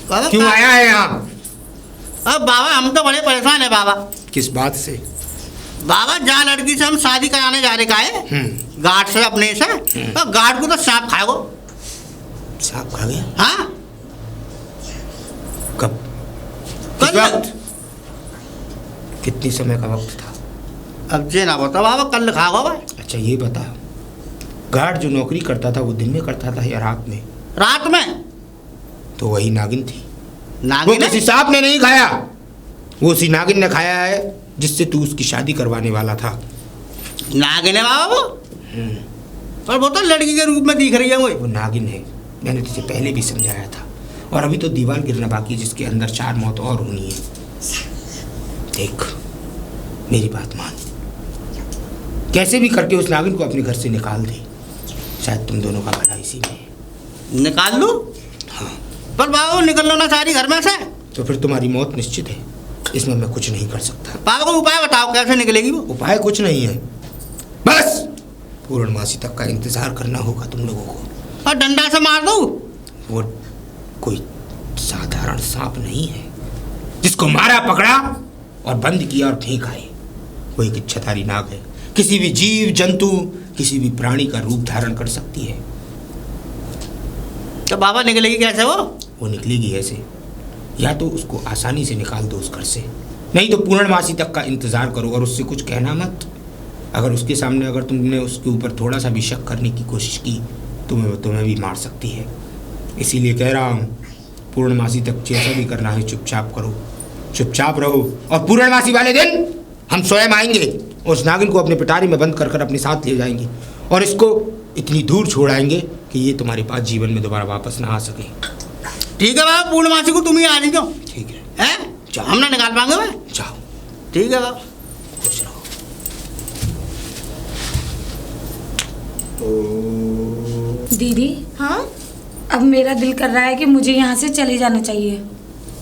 बाबा क्यों आया है यहाँ? अब बाबा हम तो बड़े परेशान है बाबा। किस बात से? बाबा जहाँ लड़की से हम शादी कराने जा रहे का गार्ड से, अपने से, तो गार्ड को तो सांप खाएगो। सांप खा गया? हाँ, कब? कल। किस वक्त? कितनी समय का वक्त था? अब जे ना बता बाबा, कल खाओ बाबा। अच्छा ये बता, गार्ड जो नौकरी करता था वो दिन में करता था या रात में? रात में। तो वही नागिन थी। वो नागिन किसी सांप ने नहीं खाया, वो उसी नागिन ने खाया है जिससे तू उसकी शादी करवाने वाला था। नागिन है बाबा वो। पर वो तो लड़की के रूप में दिख रही है वो नागिन है, मैंने तुझे पहले भी समझाया था। और अभी तो दीवार गिरना बाकी है जिसके अंदर 4 मौत और होनी है। देख मेरी बात मान, कैसे भी करके उस नागिन को अपने घर से निकाल दे, शायद तुम दोनों का भला इसी में है। निकाल लूं? हाँ। पर बाबा वो निकल लो ना सारी घर में से। तो फिर तुम्हारी मौत निश्चित है, इसमें मैं कुछ नहीं कर सकता। बाबा को उपाय बताओ कैसे निकलेगी वो। उपाय कुछ नहीं है, बस पूर्णमासी तक का इंतजार करना होगा तुम लोगों को। और डंडा से मार दो। वो कोई साधारण सांप नहीं है जिसको मारा पकड़ा और बंद किया और फेंक आए। वो एक इच्छाधारी नाग है किसी भी जीव जंतु, किसी भी प्राणी का रूप धारण कर सकती है। तो बाबा निकलेगी कैसे वो निकलेगी ऐसे, या तो उसको आसानी से निकाल दो उस घर से, नहीं तो पूर्णमासी तक का इंतजार करो और उससे कुछ कहना मत। अगर उसके सामने अगर तुमने उसके ऊपर थोड़ा सा भी शक करने की कोशिश की तो तुम्हें भी मार सकती है। इसीलिए कह रहा हूँ, पूर्णमासी तक जैसा भी करना है चुपचाप करो, चुपचाप रहो। और पूर्णमासी वाले दिन हम स्वयं आएंगे, उस नागिन को अपने पिटारी में बंद कर कर अपने साथ ले जाएंगे और इसको इतनी दूर छोड़ाएंगे कि ये तुम्हारे पास जीवन में दोबारा वापस ना आ सके। ठीक है बाबा, पूर्णमासी को तुम ही आ जाओ। ठीक है, हैं? हम ना निकाल पाएंगे मैं। जाओ। ठीक है बाबा, खुश रहो। दीदी, हाँ, अब मेरा दिल कर रहा है कि मुझे यहाँ से चले जाना चाहिए।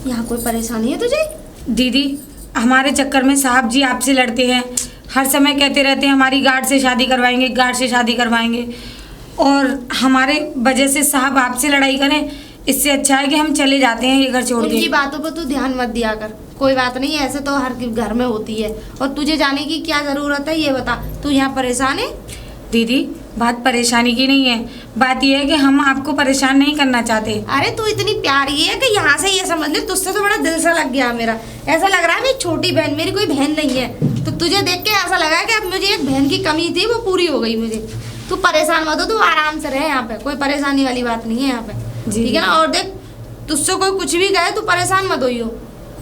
यहाँ कोई परेशानी है तुझे? दीदी, हमारे चक्कर में साहब जी आपसे लड़ते हैं, हर समय कहते रहते हैं हमारी गार्ड से शादी करवाएंगे, गार्ड से शादी करवाएंगे, और हमारे वजह से साहब आपसे लड़ाई करें। इससे अच्छा है कि हम चले जाते हैं ये घर छोड़ उनकी के। बातों पर तू ध्यान मत दिया कर, कोई बात नहीं, ऐसे तो हर घर में होती है। और तुझे जाने की क्या जरूरत है ये बता, तू यहाँ परेशान है? दीदी, बात परेशानी की नहीं है, बात यह है कि हम आपको परेशान नहीं करना चाहते। अरे तू इतनी प्यारी है कि यहाँ से ये समझ ले तुझसे तो बड़ा दिल सा लग गया मेरा। ऐसा लग रहा है मेरी छोटी बहन, मेरी कोई बहन नहीं है, तो तुझे देख के ऐसा लगा कि अब मुझे एक बहन की कमी थी वो पूरी हो गई मुझे। तू परेशान मत हो, तू आराम से रहे, यहाँ पे कोई परेशानी वाली बात नहीं है यहाँ पे, ठीक है ना? और देख, तुझसे कोई कुछ भी कहे तू परेशान मत होइयो,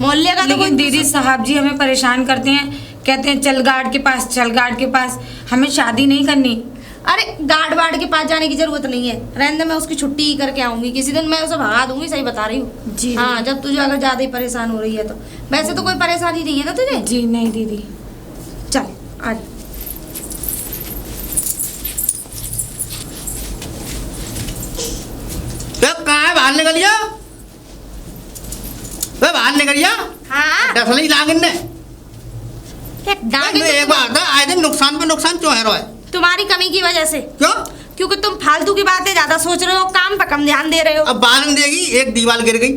मोहल्ले का तो कोई। लेकिन दीदी, साहब जी हमें परेशान करते हैं, कहते हैं चल गार्ड के पास, चल गार्ड के पास, हमें शादी नहीं करनी। अरे गार्ड वार्ड के पास जाने की जरूरत नहीं है, रहने मैं उसकी छुट्टी ही करके आऊंगी किसी दिन, मैं उसे भगा दूंगी, सही बता रही हूँ जी। हाँ, जब तुझे अगर ज्यादा ही परेशान हो रही है तो। वैसे तो कोई परेशानी नहीं है ना तुझे? जी नहीं दीदी, चल आज कहाँ है? बाहर निकलिया, बाहर निकलिया। हाँ डसली नागिन ने। क्या नागिन? एक बात है, आए दिन नुकसान पे नुकसान क्यों है रोए? तुम्हारी कमी की वजह से। क्यों? क्योंकि तुम फालतू की बातें ज्यादा सोच रहे हो, काम पर कम ध्यान दे रहे हो। अब बालन देगी, एक दीवार गिर गई,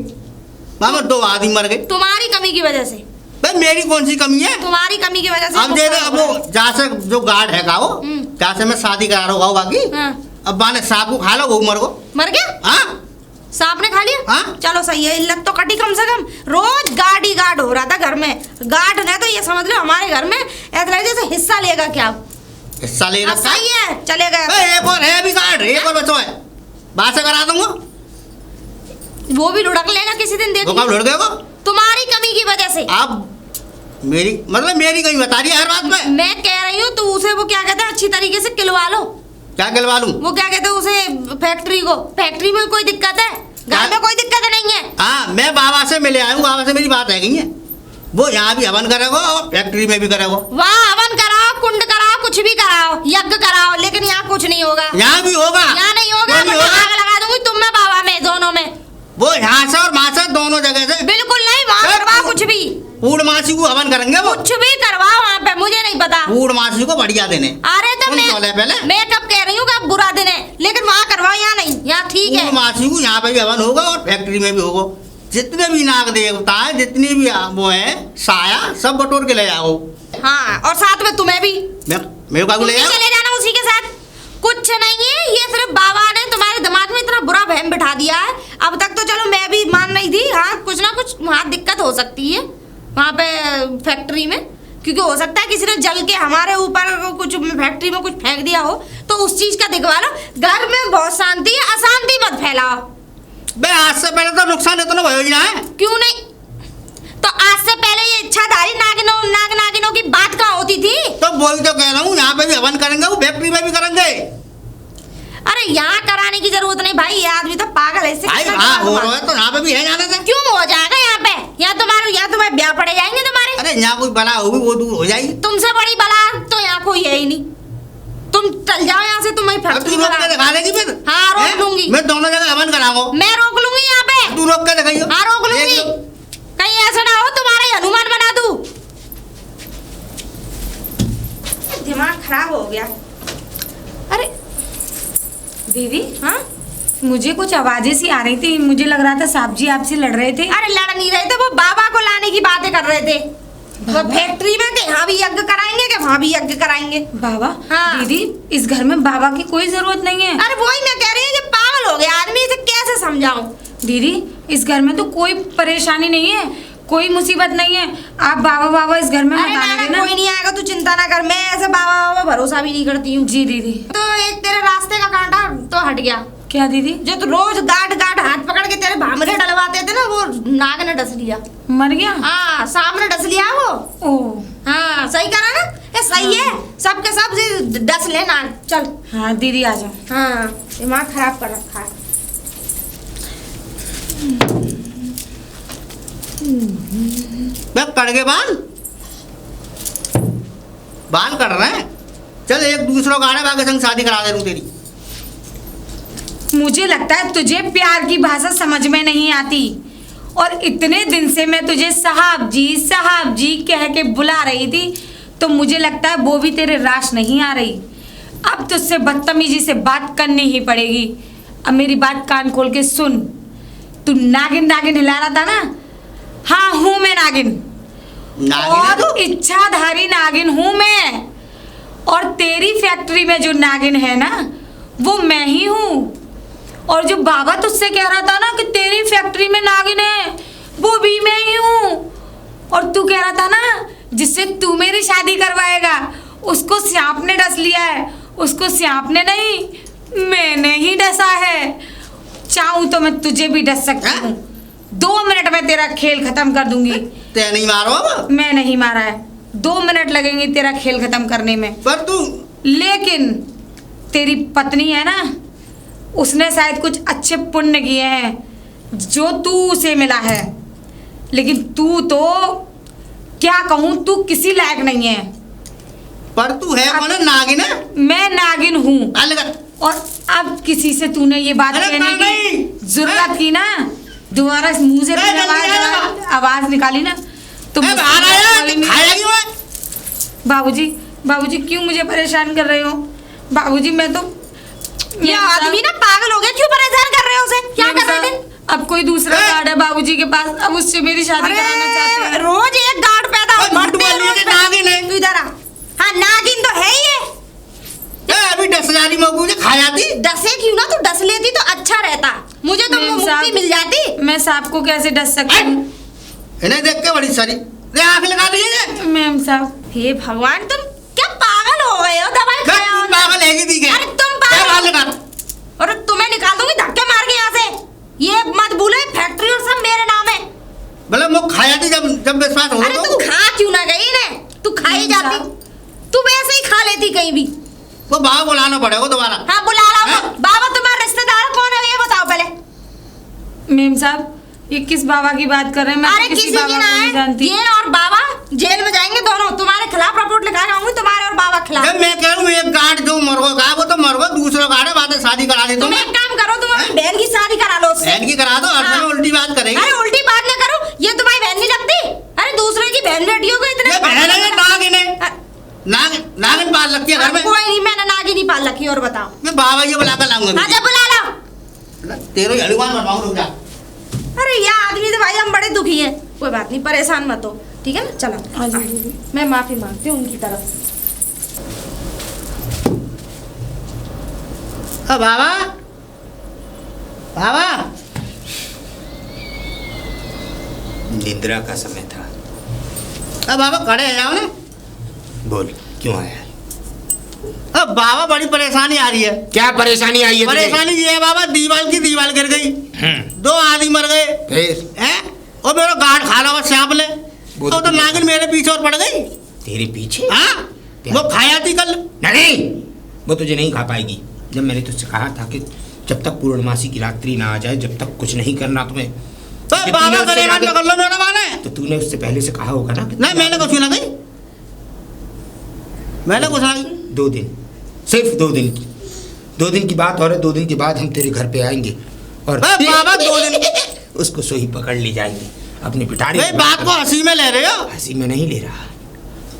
वहां 2 आदमी मर गए। तुम्हारी कमी की वजह से। भाई मेरी कौन सी कमी है? तुम्हारी कमी की वजह से। अब दे दे, अब वो जहाँ से जो गार्ड है का वो जहाँ से मैं शादी करा रहा हूँ बाकी, हाँ। अब बाने सांप को खा लो, वो मर गो। मर गया? हाँ, सांप ने खा लिया? हाँ। चलो सही है, इल्लत तो कटी कम से कम। रोज गार्ड ही गार्ड हो रहा था घर में, गार्ड ने तो ये समझ लो हमारे घर में ऐसा लगे जैसे हिस्सा लेगा क्या। हिस्सा ले रखा सही है, चले गए। एक और है अभी गार्ड, एक और बचो है, बात से करा दूंगा। वो भी लुढ़क लेगा किसी दिन, वो कब देखो। लुढ़ गए वो? तुम्हारी कमी की वजह से। आप मेरी मतलब मेरी कहीं बता रही है हर बात में। मैं कह रही हूँ, तो उसे वो क्या कहते हैं अच्छी तरीके से किलवा लो। क्या गिलवा लूं? वो क्या कहते हैं उसे, फैक्ट्री को। फैक्ट्री में कोई दिक्कत है? घर में कोई दिक्कत नहीं है। हाँ, मैं बाबा से मिले आया हूँ, बाबा से मेरी बात है गई है, वो यहाँ भी हवन करेगा और फैक्ट्री में भी करेगा। वहाँ हवन कराओ, कुंड कराओ, कुछ भी कराओ, यज्ञ कराओ, लेकिन यहाँ कुछ नहीं होगा। यहाँ भी होगा। यहाँ नहीं होगा, नहीं मैं होगा। आग लगा दूंगी तुम में, बाबा में, दोनों में। वो यहाँ से और वहाँ से दोनों जगह से। बिल्कुल नहीं, वहाँ करवाओ कुछ भी, पूर्णमासी को हवन करेंगे वो। कुछ भी करवाओ वहाँ पे, मुझे नहीं पता। पूर्णमासी को बढ़िया देने। अरे तो कौन बोले पहले? मैं कब कह रही हूँ कि अब बुरा दिन है, लेकिन वहाँ करवाओ, यहाँ नहीं, यहाँ ठीक है। पूर्णमासी को यहाँ पे भी हवन होगा और फैक्ट्री में भी होगा। जितने भी नाग देवता है, जितने भी वो है साया, सब बटोर के ले जाओ। हाँ, और साथ में तुम्हें भी। मेरे को तुम ले भी जाओ। चले जाना उसी के साथ। कुछ नहीं है, ये सिर्फ बाबा ने तुम्हारे दिमाग में इतना बुरा वहम बिठा दिया है। अब तक तो चलो मैं भी मान रही थी, हाँ कुछ ना कुछ वहाँ दिक्कत हो सकती है वहाँ पे फैक्ट्री में, क्योंकि हो सकता है किसी ने जल के हमारे ऊपर कुछ फैक्ट्री में कुछ फेंक दिया हो, तो उस चीज का दिखवा लो। घर में बहुत शांति है, अशांति मत फैलाओ। बे आज से पहले तो नुकसान इतना भयो ही ना है। क्यों नहीं? तो आज से पहले ये इच्छाधारी नागिनों की बात कहाँ होती थी? तो वही तो कह रहा हूँ, यहाँ पे भी हवन करेंगे, वो फैक्ट्री में भी करेंगे। अरे यहाँ कराने की जरूरत नहीं भाई, ये आदमी तो पागल है। इससे भाई कितना हाँ हो दिमाग रहा है, तो यहाँ पे भी है जाने से। क्यों हो जाएगा यहाँ पे? यहाँ तुम्हारे ब्याह पड़े जाएंगे तुम्हारे। अरे यहाँ कोई बला होगी वो दूर हो जाएगी। तुमसे बड़ी बला तो यहाँ कोई है ही नहीं। तुम चल जाओ यहाँ से, तुम्हें अब तू फैक्ट्री रोक के दिखा देगी फिर? हाँ, रोक हैं? लूंगी। मैं दोनों जगह हवन कराऊंगा। मैं रोक लूंगी यहाँ पे। तू रोक के दिखाइयो। हाँ रोक लूंगी, कहीं ऐसा ना हो तुम्हारे हनुमान बना दूं। दिमाग खराब हो गया। अरे दीदी, हाँ, मुझे कुछ आवाजें सी आ रही थी, मुझे लग रहा था साहब जी आपसे लड़ रहे थे। अरे लड़ नहीं रहे थे, वो बाबा को लाने की बातें कर रहे थे। वो फैक्ट्री में के यहाँ भी यज्ञ कराएंगे कि वहाँ भी यज्ञ कराएंगे। बाबा हाँ। दीदी इस घर में बाबा की कोई जरूरत नहीं है। अरे वही मैं कह रही हूँ, ये पागल हो गया आदमी, इसे कैसे समझाऊं। दीदी इस घर में तो कोई परेशानी नहीं है, कोई मुसीबत नहीं है। आप बाबा बाबा इस घर में अरे मत ना आने ना, देना। कोई नहीं आएगा, तू चिंता ना कर। मैं ऐसे बाबा बाबा भरोसा भी नहीं करती हूँ। जी दीदी। तो एक तेरे रास्ते का कांटा तो हट गया। क्या दीदी? जो तू रोज गाट गाट हाथ पकड़ के तेरे भामरे डलवाते थे ना, वो नाग ने डस लिया। मर गया? हाँ, सांप ने डस लिया वो। ओह हाँ सही करा ना, ये सही है। सबके सब डस ले नाग। चल। हाँ दीदी आ जाओ। हाँ, दिमाग खराब कर रखा है। मैं कट गए बाल बाल कट रहे हैं। चल एक दूसरों गाने बाकी संग शादी करा दे दूं तेरी। मुझे लगता है तुझे प्यार की भाषा समझ में नहीं आती, और इतने दिन से मैं तुझे साहब जी कह के बुला रही थी, तो मुझे लगता है वो भी तेरे राश नहीं आ रही। अब तुझसे बदतमीजी से बात करनी ही पड़ेगी। अब मेरी बात कान खोल के सुन। तू नागिन नागिन हिला रहा था ना? हाँ हूँ मैं नागिन, नागिन है और तू? इच्छाधारी नागिन हूँ मैं। और तेरी फैक्ट्री में जो नागिन है ना, वो मैं ही हूँ। और जो बाबा तुझसे कह रहा था ना कि तेरी फैक्ट्री में नागिन है, वो भी मैं ही हूँ। और तू कह रहा था ना जिससे तू मेरी शादी करवाएगा, उसको सांप ने डस लिया है। उसको सांप ने नहीं, मैंने ही डसा है। चाहूँ तो मैं तुझे भी डस सकती हूँ। 2 मिनट में तेरा खेल खत्म कर दूंगी। ते नहीं मारो अब। मैं नहीं मारा है, 2 मिनट लगेंगे तेरा खेल खत्म करने में। पर तू लेकिन तेरी पत्नी है ना, उसने शायद कुछ अच्छे पुण्य किए हैं जो तू उसे मिला है। लेकिन तू तो क्या कहूँ, तू किसी लायक नहीं है। पर तू है कौन है? नागिन है? मैं नागिन हूँ, अलग और अब किसी से तूने ये बात अरे कहने नहीं। की जरूरत की ना, दोबारा मुंह से जल्दी आवाज निकाली ना तो बाहर मुझसे आया कोई नहीं। खाएगी वो। बाबूजी क्यों मुझे परेशान कर रहे हो? बाबूजी मैं तो ये आदमी ना पागल हो गया। क्यों परेशान कर रहे हो उसे? क्या कर रहे थे? अब कोई दूसरा कार्ड है बाबूजी के पास, अब उससे मेरी शादी कराना चाहते हैं। रोज एक गार्ड पैदा और मरते झूठ हैं बोल रही है रोज कि नागिन है। तू इधर आ। हाँ नागिन तो है ही है। अभी 10,000 मौकू मुझे खा जाती। डसे क्यों ना, तू डस लेती तो अच्छा रहता। मुझे तो मेम मुक्ति साहब, मिल जाती। मैं सांप को कैसे डस सकती हूँ? इन्हें देख के बड़ी सारी आँख लगा लीजिए। मैम साहब हे भगवान, तुम क्या पागल हो गए हो? दवाई खाया हो? पागल है कि ठीक है? अरे तुम क्या पागल बाल लगा? और तुम्हें निकाल दूंगी धक्के मार के यहाँ से। ये मत भूलो, फैक्ट्री और सब मेरे नाम है। मतलब वो खा जाती जब विश्वास हो अरे तू खा क्यों ना गई ने? तू खा ही नहीं जाती। साहब। तू वैसे ही खा लेती कहीं भी। वो बाबा बुलाना पड़ेगा दोबारा। हाँ बुला लाओ। हैं? बाबा तुम्हारा रिश्तेदार कौन है ये बताओ पहले। मैम साहब ये किस बाबा की बात कर रहे हैं? मैं अरे तो किसी बाबा की को ना नहीं है, जानती। ये और बाबा जेल में जाएंगे दोनों। तुम्हारे खिलाफ रिपोर्ट लिखा आऊंगी, तुम्हारे और बाबा खिलाफ। जब मैं कह रहा हूँ एक गार्ड जो मरगो का वो तो मरगो, दूसरा गार्ड है, बातें शादी करा दी तुम तुम। एक काम करो, तुम अपनी बहन की शादी करा लो उससे। बहन की करा दो, हर हाँ। समय उल्टी बात करेगी। अरे उल्टी बात ना करो, ये तुम्हारी बहन नहीं लगती। अरे दूसरे की बहन बेटियों को इतने ये बहन है ये नागिन है। नागिन पाल रखी है घर में। कोई नहीं, मैंने नागिन ही पाल रखी। और बताओ। मैं बाबा ये बुला कर लाऊंगा। हाँ जब बुला लो। तेरे हनुमान बनवाऊं, रुक जा। अरे ये आदमी तो भाई हम बड़े दुखी हैं। कोई बात नहीं, परेशान मत हो, ठीक है ना? चलो हाँ जी दीदी। मैं माफी मांगती हूँ उनकी तरफ। बाबा बाबा निद्रा का समय था। अब बाबा खड़े हो जाओ ना। बोल क्यों आया? अब बाबा बड़ी परेशानी आ रही है। क्या परेशानी आई है तुझे? परेशानी ये है बाबा, दीवार की दीवार गिर गई, 2 आदमी मर गए फिर हैं, और मेरा गार्ड खा रहा सांप ले। वो तो तो नागिन मेरे पीछे और पड़ गई। तेरे पीछे? हाँ वो खा जाती कल। नहीं वो तुझे नहीं खा पाएगी। जब मैंने तुझसे कहा था कि जब तक पूर्णमासी की रात्रि ना आ जाए, जब तक कुछ नहीं करना तुम्हें, तो कि बाबा तूने उससे करेगा नागिन- तो कर लो, मेरा माना है। तो तूने उससे पहले से कहा होगा ना कि नहीं मैंने कुछ ना कही, मैंने कुछ ना कही। 2 दिन, सिर्फ 2 दिन की 2 दिन की बात, और 2 दिन के बाद हम तेरे घर पे आएंगे और बाबा 2 दिन उसको सोई पकड़ ली जाएंगे अपनी पिटारी। नहीं बात को हंसी में ले रहे हो। हंसी में नहीं ले रहा।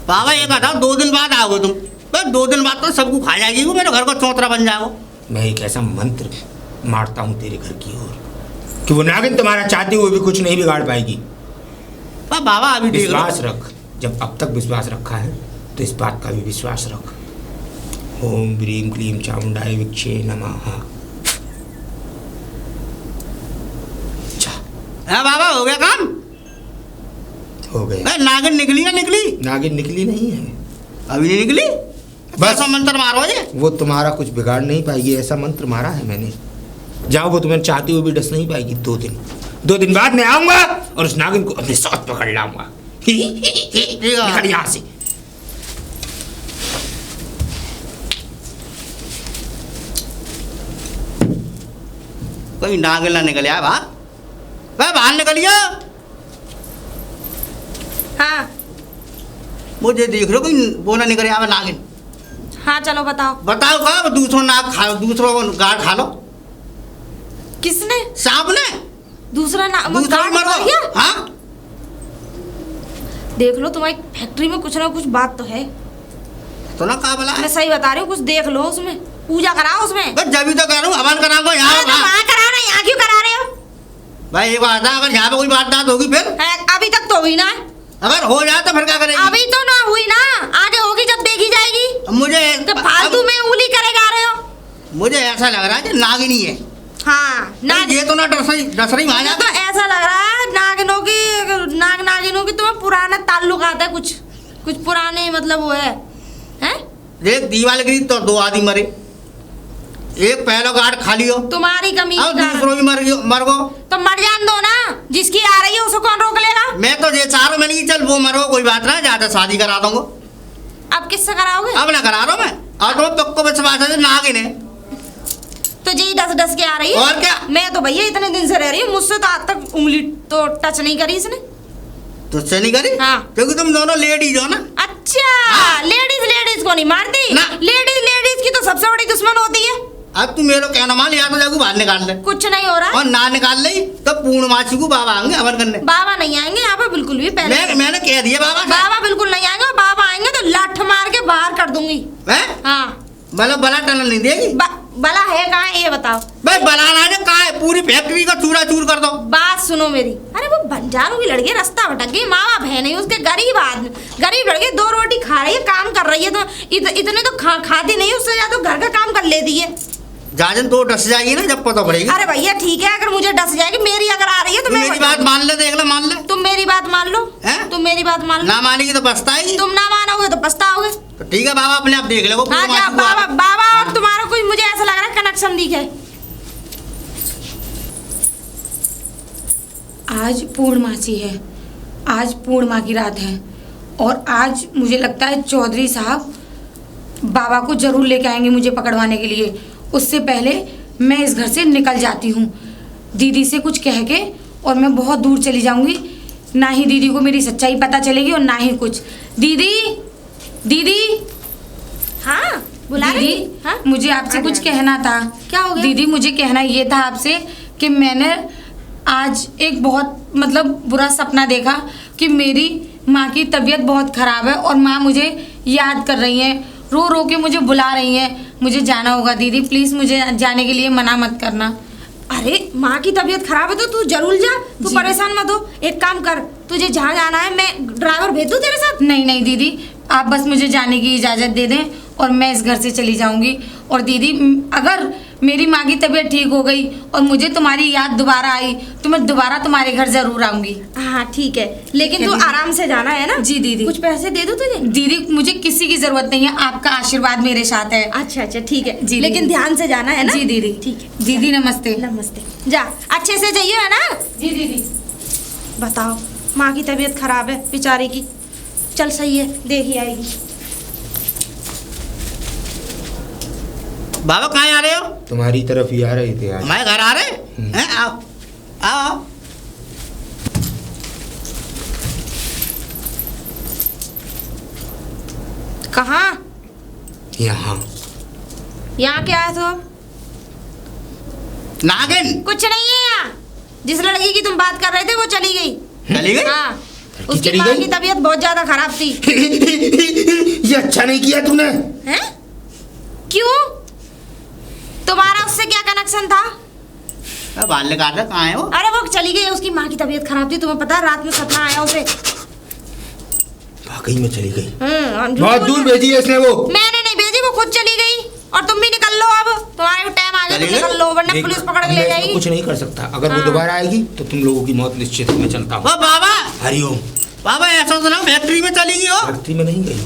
बाबा ये कहा था 2 दिन बाद आओगे तुम। बस 2 दिन बाद तो सबको खा जाएगी, वो मेरे घर को चौतरा बन जाओ। मैं एक ऐसा मंत्र मारता हूँ तेरे घर की ओर कि वो नागिन तुम्हारा चाहते हुए भी कुछ नहीं बिगाड़ पाएगी। बाबा अभी देख लो। विश्वास रख, जब अब तक विश्वास रखा है तो इस बात का भी विश्वास रख। ओम ब्रीम क्लीम चामुंडाय विक्षे नमः। बाबा हो गया काम? हो गया। नागिन निकली ना निकली? नागिन निकली नहीं है, अभी नहीं निकली। बस मंत्र मारो ये। वो तुम्हारा कुछ बिगाड़ नहीं पाएगी, ऐसा मंत्र मारा है मैंने। जाओ, वो तुम्हें चाहती हुई भी डस नहीं पाएगी। 2 दिन बाद मैं आऊंगा और उस नागिन को अपने साथ पकड़ लाऊंगा। निकल यहाँ से। कोई नागिन ना निकल आया बाहर। बाहर निकलिए। हाँ मुझे देख लो कोई वो ना निकल आया नागिन। हाँ चलो बताओ। बताओ का दूसरों नाग खा लो, दूसरों गाड़ खा लो। किसने? सांप ने। दूसरा ना दूसरा मर गया। हाँ देख लो, तुम्हारी फैक्ट्री में कुछ ना कुछ बात तो है। तो ना कहा बोला। मैं सही बता रही हूँ, कुछ देख लो उसमें, पूजा कराओ उसमें। बस जब भी तो करूँ हवन कराऊंगा यहाँ। वहाँ करा ना, यहाँ क्यों करा रहे हो? भाई एक बात है, अगर यहाँ पे कोई बात होगी फिर? अभी तक तो हुई ना। अगर हो जाए तो फिर क्या करेंगे? अभी तो ना हुई ना, आगे होगी जब देखी जाएगी। मुझे तो फालतू में उंगली करे जा रहे हो। मुझे ऐसा लग रहा है कि नागिनी है। हाँ नाग। ये तो ना डसरी मार तो ऐसा लग रहा है नागिनों की, नागिनों की तुम्हें पुराना ताल्लुक आता है, कुछ पुराने मतलब वो है, हैं? देख दीवार गिरी तो 2 आदमी मरे, एक पहला गार्ड खाली हो, तुम्हारी कमी अब दूसरों भी मर गो। तो मर जान दो ना, जिसकी आ रही है उसको कौन रोक लेगा? मैं तो ये चारों में नहीं, चल वो मरो कोई बात ना, ज्यादा शादी करा दूंगा। अब किससे कराओगे? अब ना करा रहा हूँ मैं। और तुम्हें पक्को विश्वास है नागिन है तो यही डस के आ रही है। और क्या? मैं तो भैया इतने दिन से रह रही हूँ, मुझसे तो आज तक उंगली तो टच नहीं करी इसने। तुझसे नहीं करी? हाँ। क्योंकि तुम दोनों लेडीज हो ना। अच्छा हाँ। लेडीज को नहीं मारती ना। लेडीज की तो सबसे बड़ी दुश्मन होती है। अब तू मेरे कहना मान, या तो जाकर बाहर निकाल ले। कुछ नहीं हो रहा। और ना निकाल ले तो पूर्णमासी को बाबा आएंगे हवन करने। बाबा नहीं आएंगे यहाँ पे बिल्कुल भी। पहले मैंने कह दिया बाबा बिल्कुल नहीं आएंगे, और बाबा आएंगे तो लाठ मार के बाहर कर दूंगी। हाँ बला टनल नहीं देगी। बला है कहाँ ये बताओ? भाई बलाना है कहाँ है? पूरी फैक्ट्री का चूरा चूर कर दो। बात सुनो मेरी। अरे वो बंजारों की लड़की रास्ता भटक गई, माँ बाप है नहीं उसके, गरीब लड़की 2 रोटी खा रही है, काम कर रही है, तो इतने तो खाती नहीं, उससे ज्यादा घर का काम कर लेती है। जाजन तो डस जाएगी ना जब पता पड़ेगी। अरे भैया ठीक है, अगर मुझे डस जाएगी, मेरी अगर आ रही है तो मैं मेरी बात मान ले, देख ले, मान ले। तुम मेरी बात मान लो। तुम मेरी बात मान लो। ना मानेगी तो पछताएगी। तुम ना मानोगे तो पछताओगे। तो ठीक है बाबा अपने आप देख ले। हाँ क्या बाबा और तुम्हारा कोई मुझे ऐसा लग रहा है कनेक्शन दिखे। आज पूर्णमासी है, आज पूर्णिमा की रात है, और आज मुझे लगता है चौधरी साहब बाबा को जरूर लेके आएंगे मुझे पकड़वाने के लिए। उससे पहले मैं इस घर से निकल जाती हूँ, दीदी से कुछ कह के, और मैं बहुत दूर चली जाऊँगी। ना ही दीदी को मेरी सच्चाई पता चलेगी और ना ही कुछ। दीदी हाँ बुला दीदी, हाँ? मुझे आपसे कुछ कहना था। क्या हो गया? दीदी मुझे कहना ये था आपसे कि मैंने आज एक बहुत मतलब बुरा सपना देखा कि मेरी माँ की तबीयत बहुत ख़राब है और माँ मुझे याद कर रही हैं, रो रो के मुझे बुला रही हैं। मुझे जाना होगा दीदी, प्लीज़ मुझे जाने के लिए मना मत करना। अरे माँ की तबीयत खराब है तो तू जरूर जा, तू परेशान मत हो। एक काम कर, तुझे जहाँ जाना है मैं ड्राइवर भेज दूँ तेरे साथ। नहीं दीदी, आप बस मुझे जाने की इजाज़त दे दें और मैं इस घर से चली जाऊंगी। और दीदी अगर मेरी माँ की तबीयत ठीक हो गई और मुझे तुम्हारी याद दोबारा आई तो मैं दोबारा तुम्हारे घर ज़रूर आऊँगी। हाँ ठीक है, लेकिन तू आराम से जाना है ना। जी दीदी। कुछ पैसे दे दो तुझे? दीदी मुझे किसी की ज़रूरत नहीं है, आपका आशीर्वाद मेरे साथ है। अच्छा ठीक है जी, लेकिन ध्यान से जाना है ना। जी दीदी। ठीक है दीदी नमस्ते। नमस्ते। जा अच्छे से जाइए, है ना? जी दीदी। बताओ, माँ की तबीयत खराब है बेचारी की, चल सही है, देख ही आएगी। बाबा कहाँ आ रहे हो? तुम्हारी तरफ ही आ रहे थे आज। हमारे घर आ रहे हैं? आओ आओ। कहाँ? यहाँ। यहाँ क्या है? तो नागिन कुछ नहीं है यहाँ। जिस लड़की की तुम बात कर रहे थे वो चली गई। चली गई? हाँ, उसकी चली माँ गई? की तबीयत बहुत ज्यादा खराब थी। ये अच्छा नहीं किया तूने। हैं? क्यों? तुम्हारा उससे क्या कनेक्शन था? बाल निकाल रहे, कहाँ है वो? अरे वो चली गई, उसकी माँ की तबीयत खराब थी, तुम्हें पता है, रात में सपना आया उसे। वाकई में चली गई। झूठ बहुत बोल दूर रहे- भेजी है इसने वो। मैंने नहीं भेजी, वो खुद चली गई। और तुम भी निकल लो, अब तुम्हारे टाइम आ गया, तुम चली गई? निकल लो वरना देख, पुलिस पकड़ के मैं ले इसमें जाएगी। कुछ नहीं कर सकता। अगर वो हाँ। दोबारा आएगी तो तुम लोगों की मौत निश्चित है। मैं चलता हूँ। ओ बाबा, हरिओम। बाबा ऐसा सुना फैक्ट्री में चली गई हो। फैक्ट्री में नहीं गई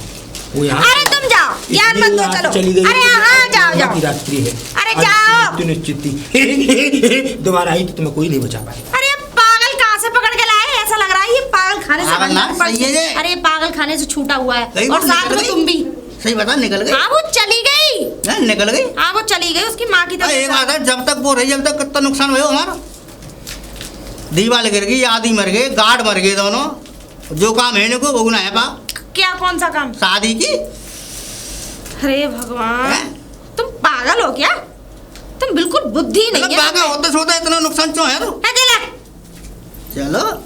वो, यहाँ अरे तुम जाओ, ज्ञान मत दो, चलो। चली गई। अरे हाँ, जाओ यहाँ की जाओ। रात्रि है। अरे आज जाओ। मृत्यु निश्चित थी। दोबारा आई तो तुम्हें कोई नहीं बचा पाए। अरे पागल कहाँ से पकड़ के लाए? ऐसा लग रहा है ये पागल खाने से पागल ना, सही है ये। अरे पागल खाने से छूटा हुआ है। सही और बात, साथ निकल में गई। तुम भी। सही बता, निकल गई। हाँ वो चली गई। हैं, निकल गई। हाँ वो चली गई, उसकी माँ की एक तबीयत बात है, जब तक वो रही जब तक कितना नुकसान हुआ हमारा। दीवार गिर गई, आदमी मर गए, गार्ड मर गए दोनों। जो काम है इनको भोगना है। बा क्या कौन सा काम? शादी की। अरे भगवान, हैं? तुम पागल हो क्या? तुम बिल्कुल बुद्धि नहीं मतलब है। बागा होते सोते इतना नुकसान क्यों है तो? है, चले। चलो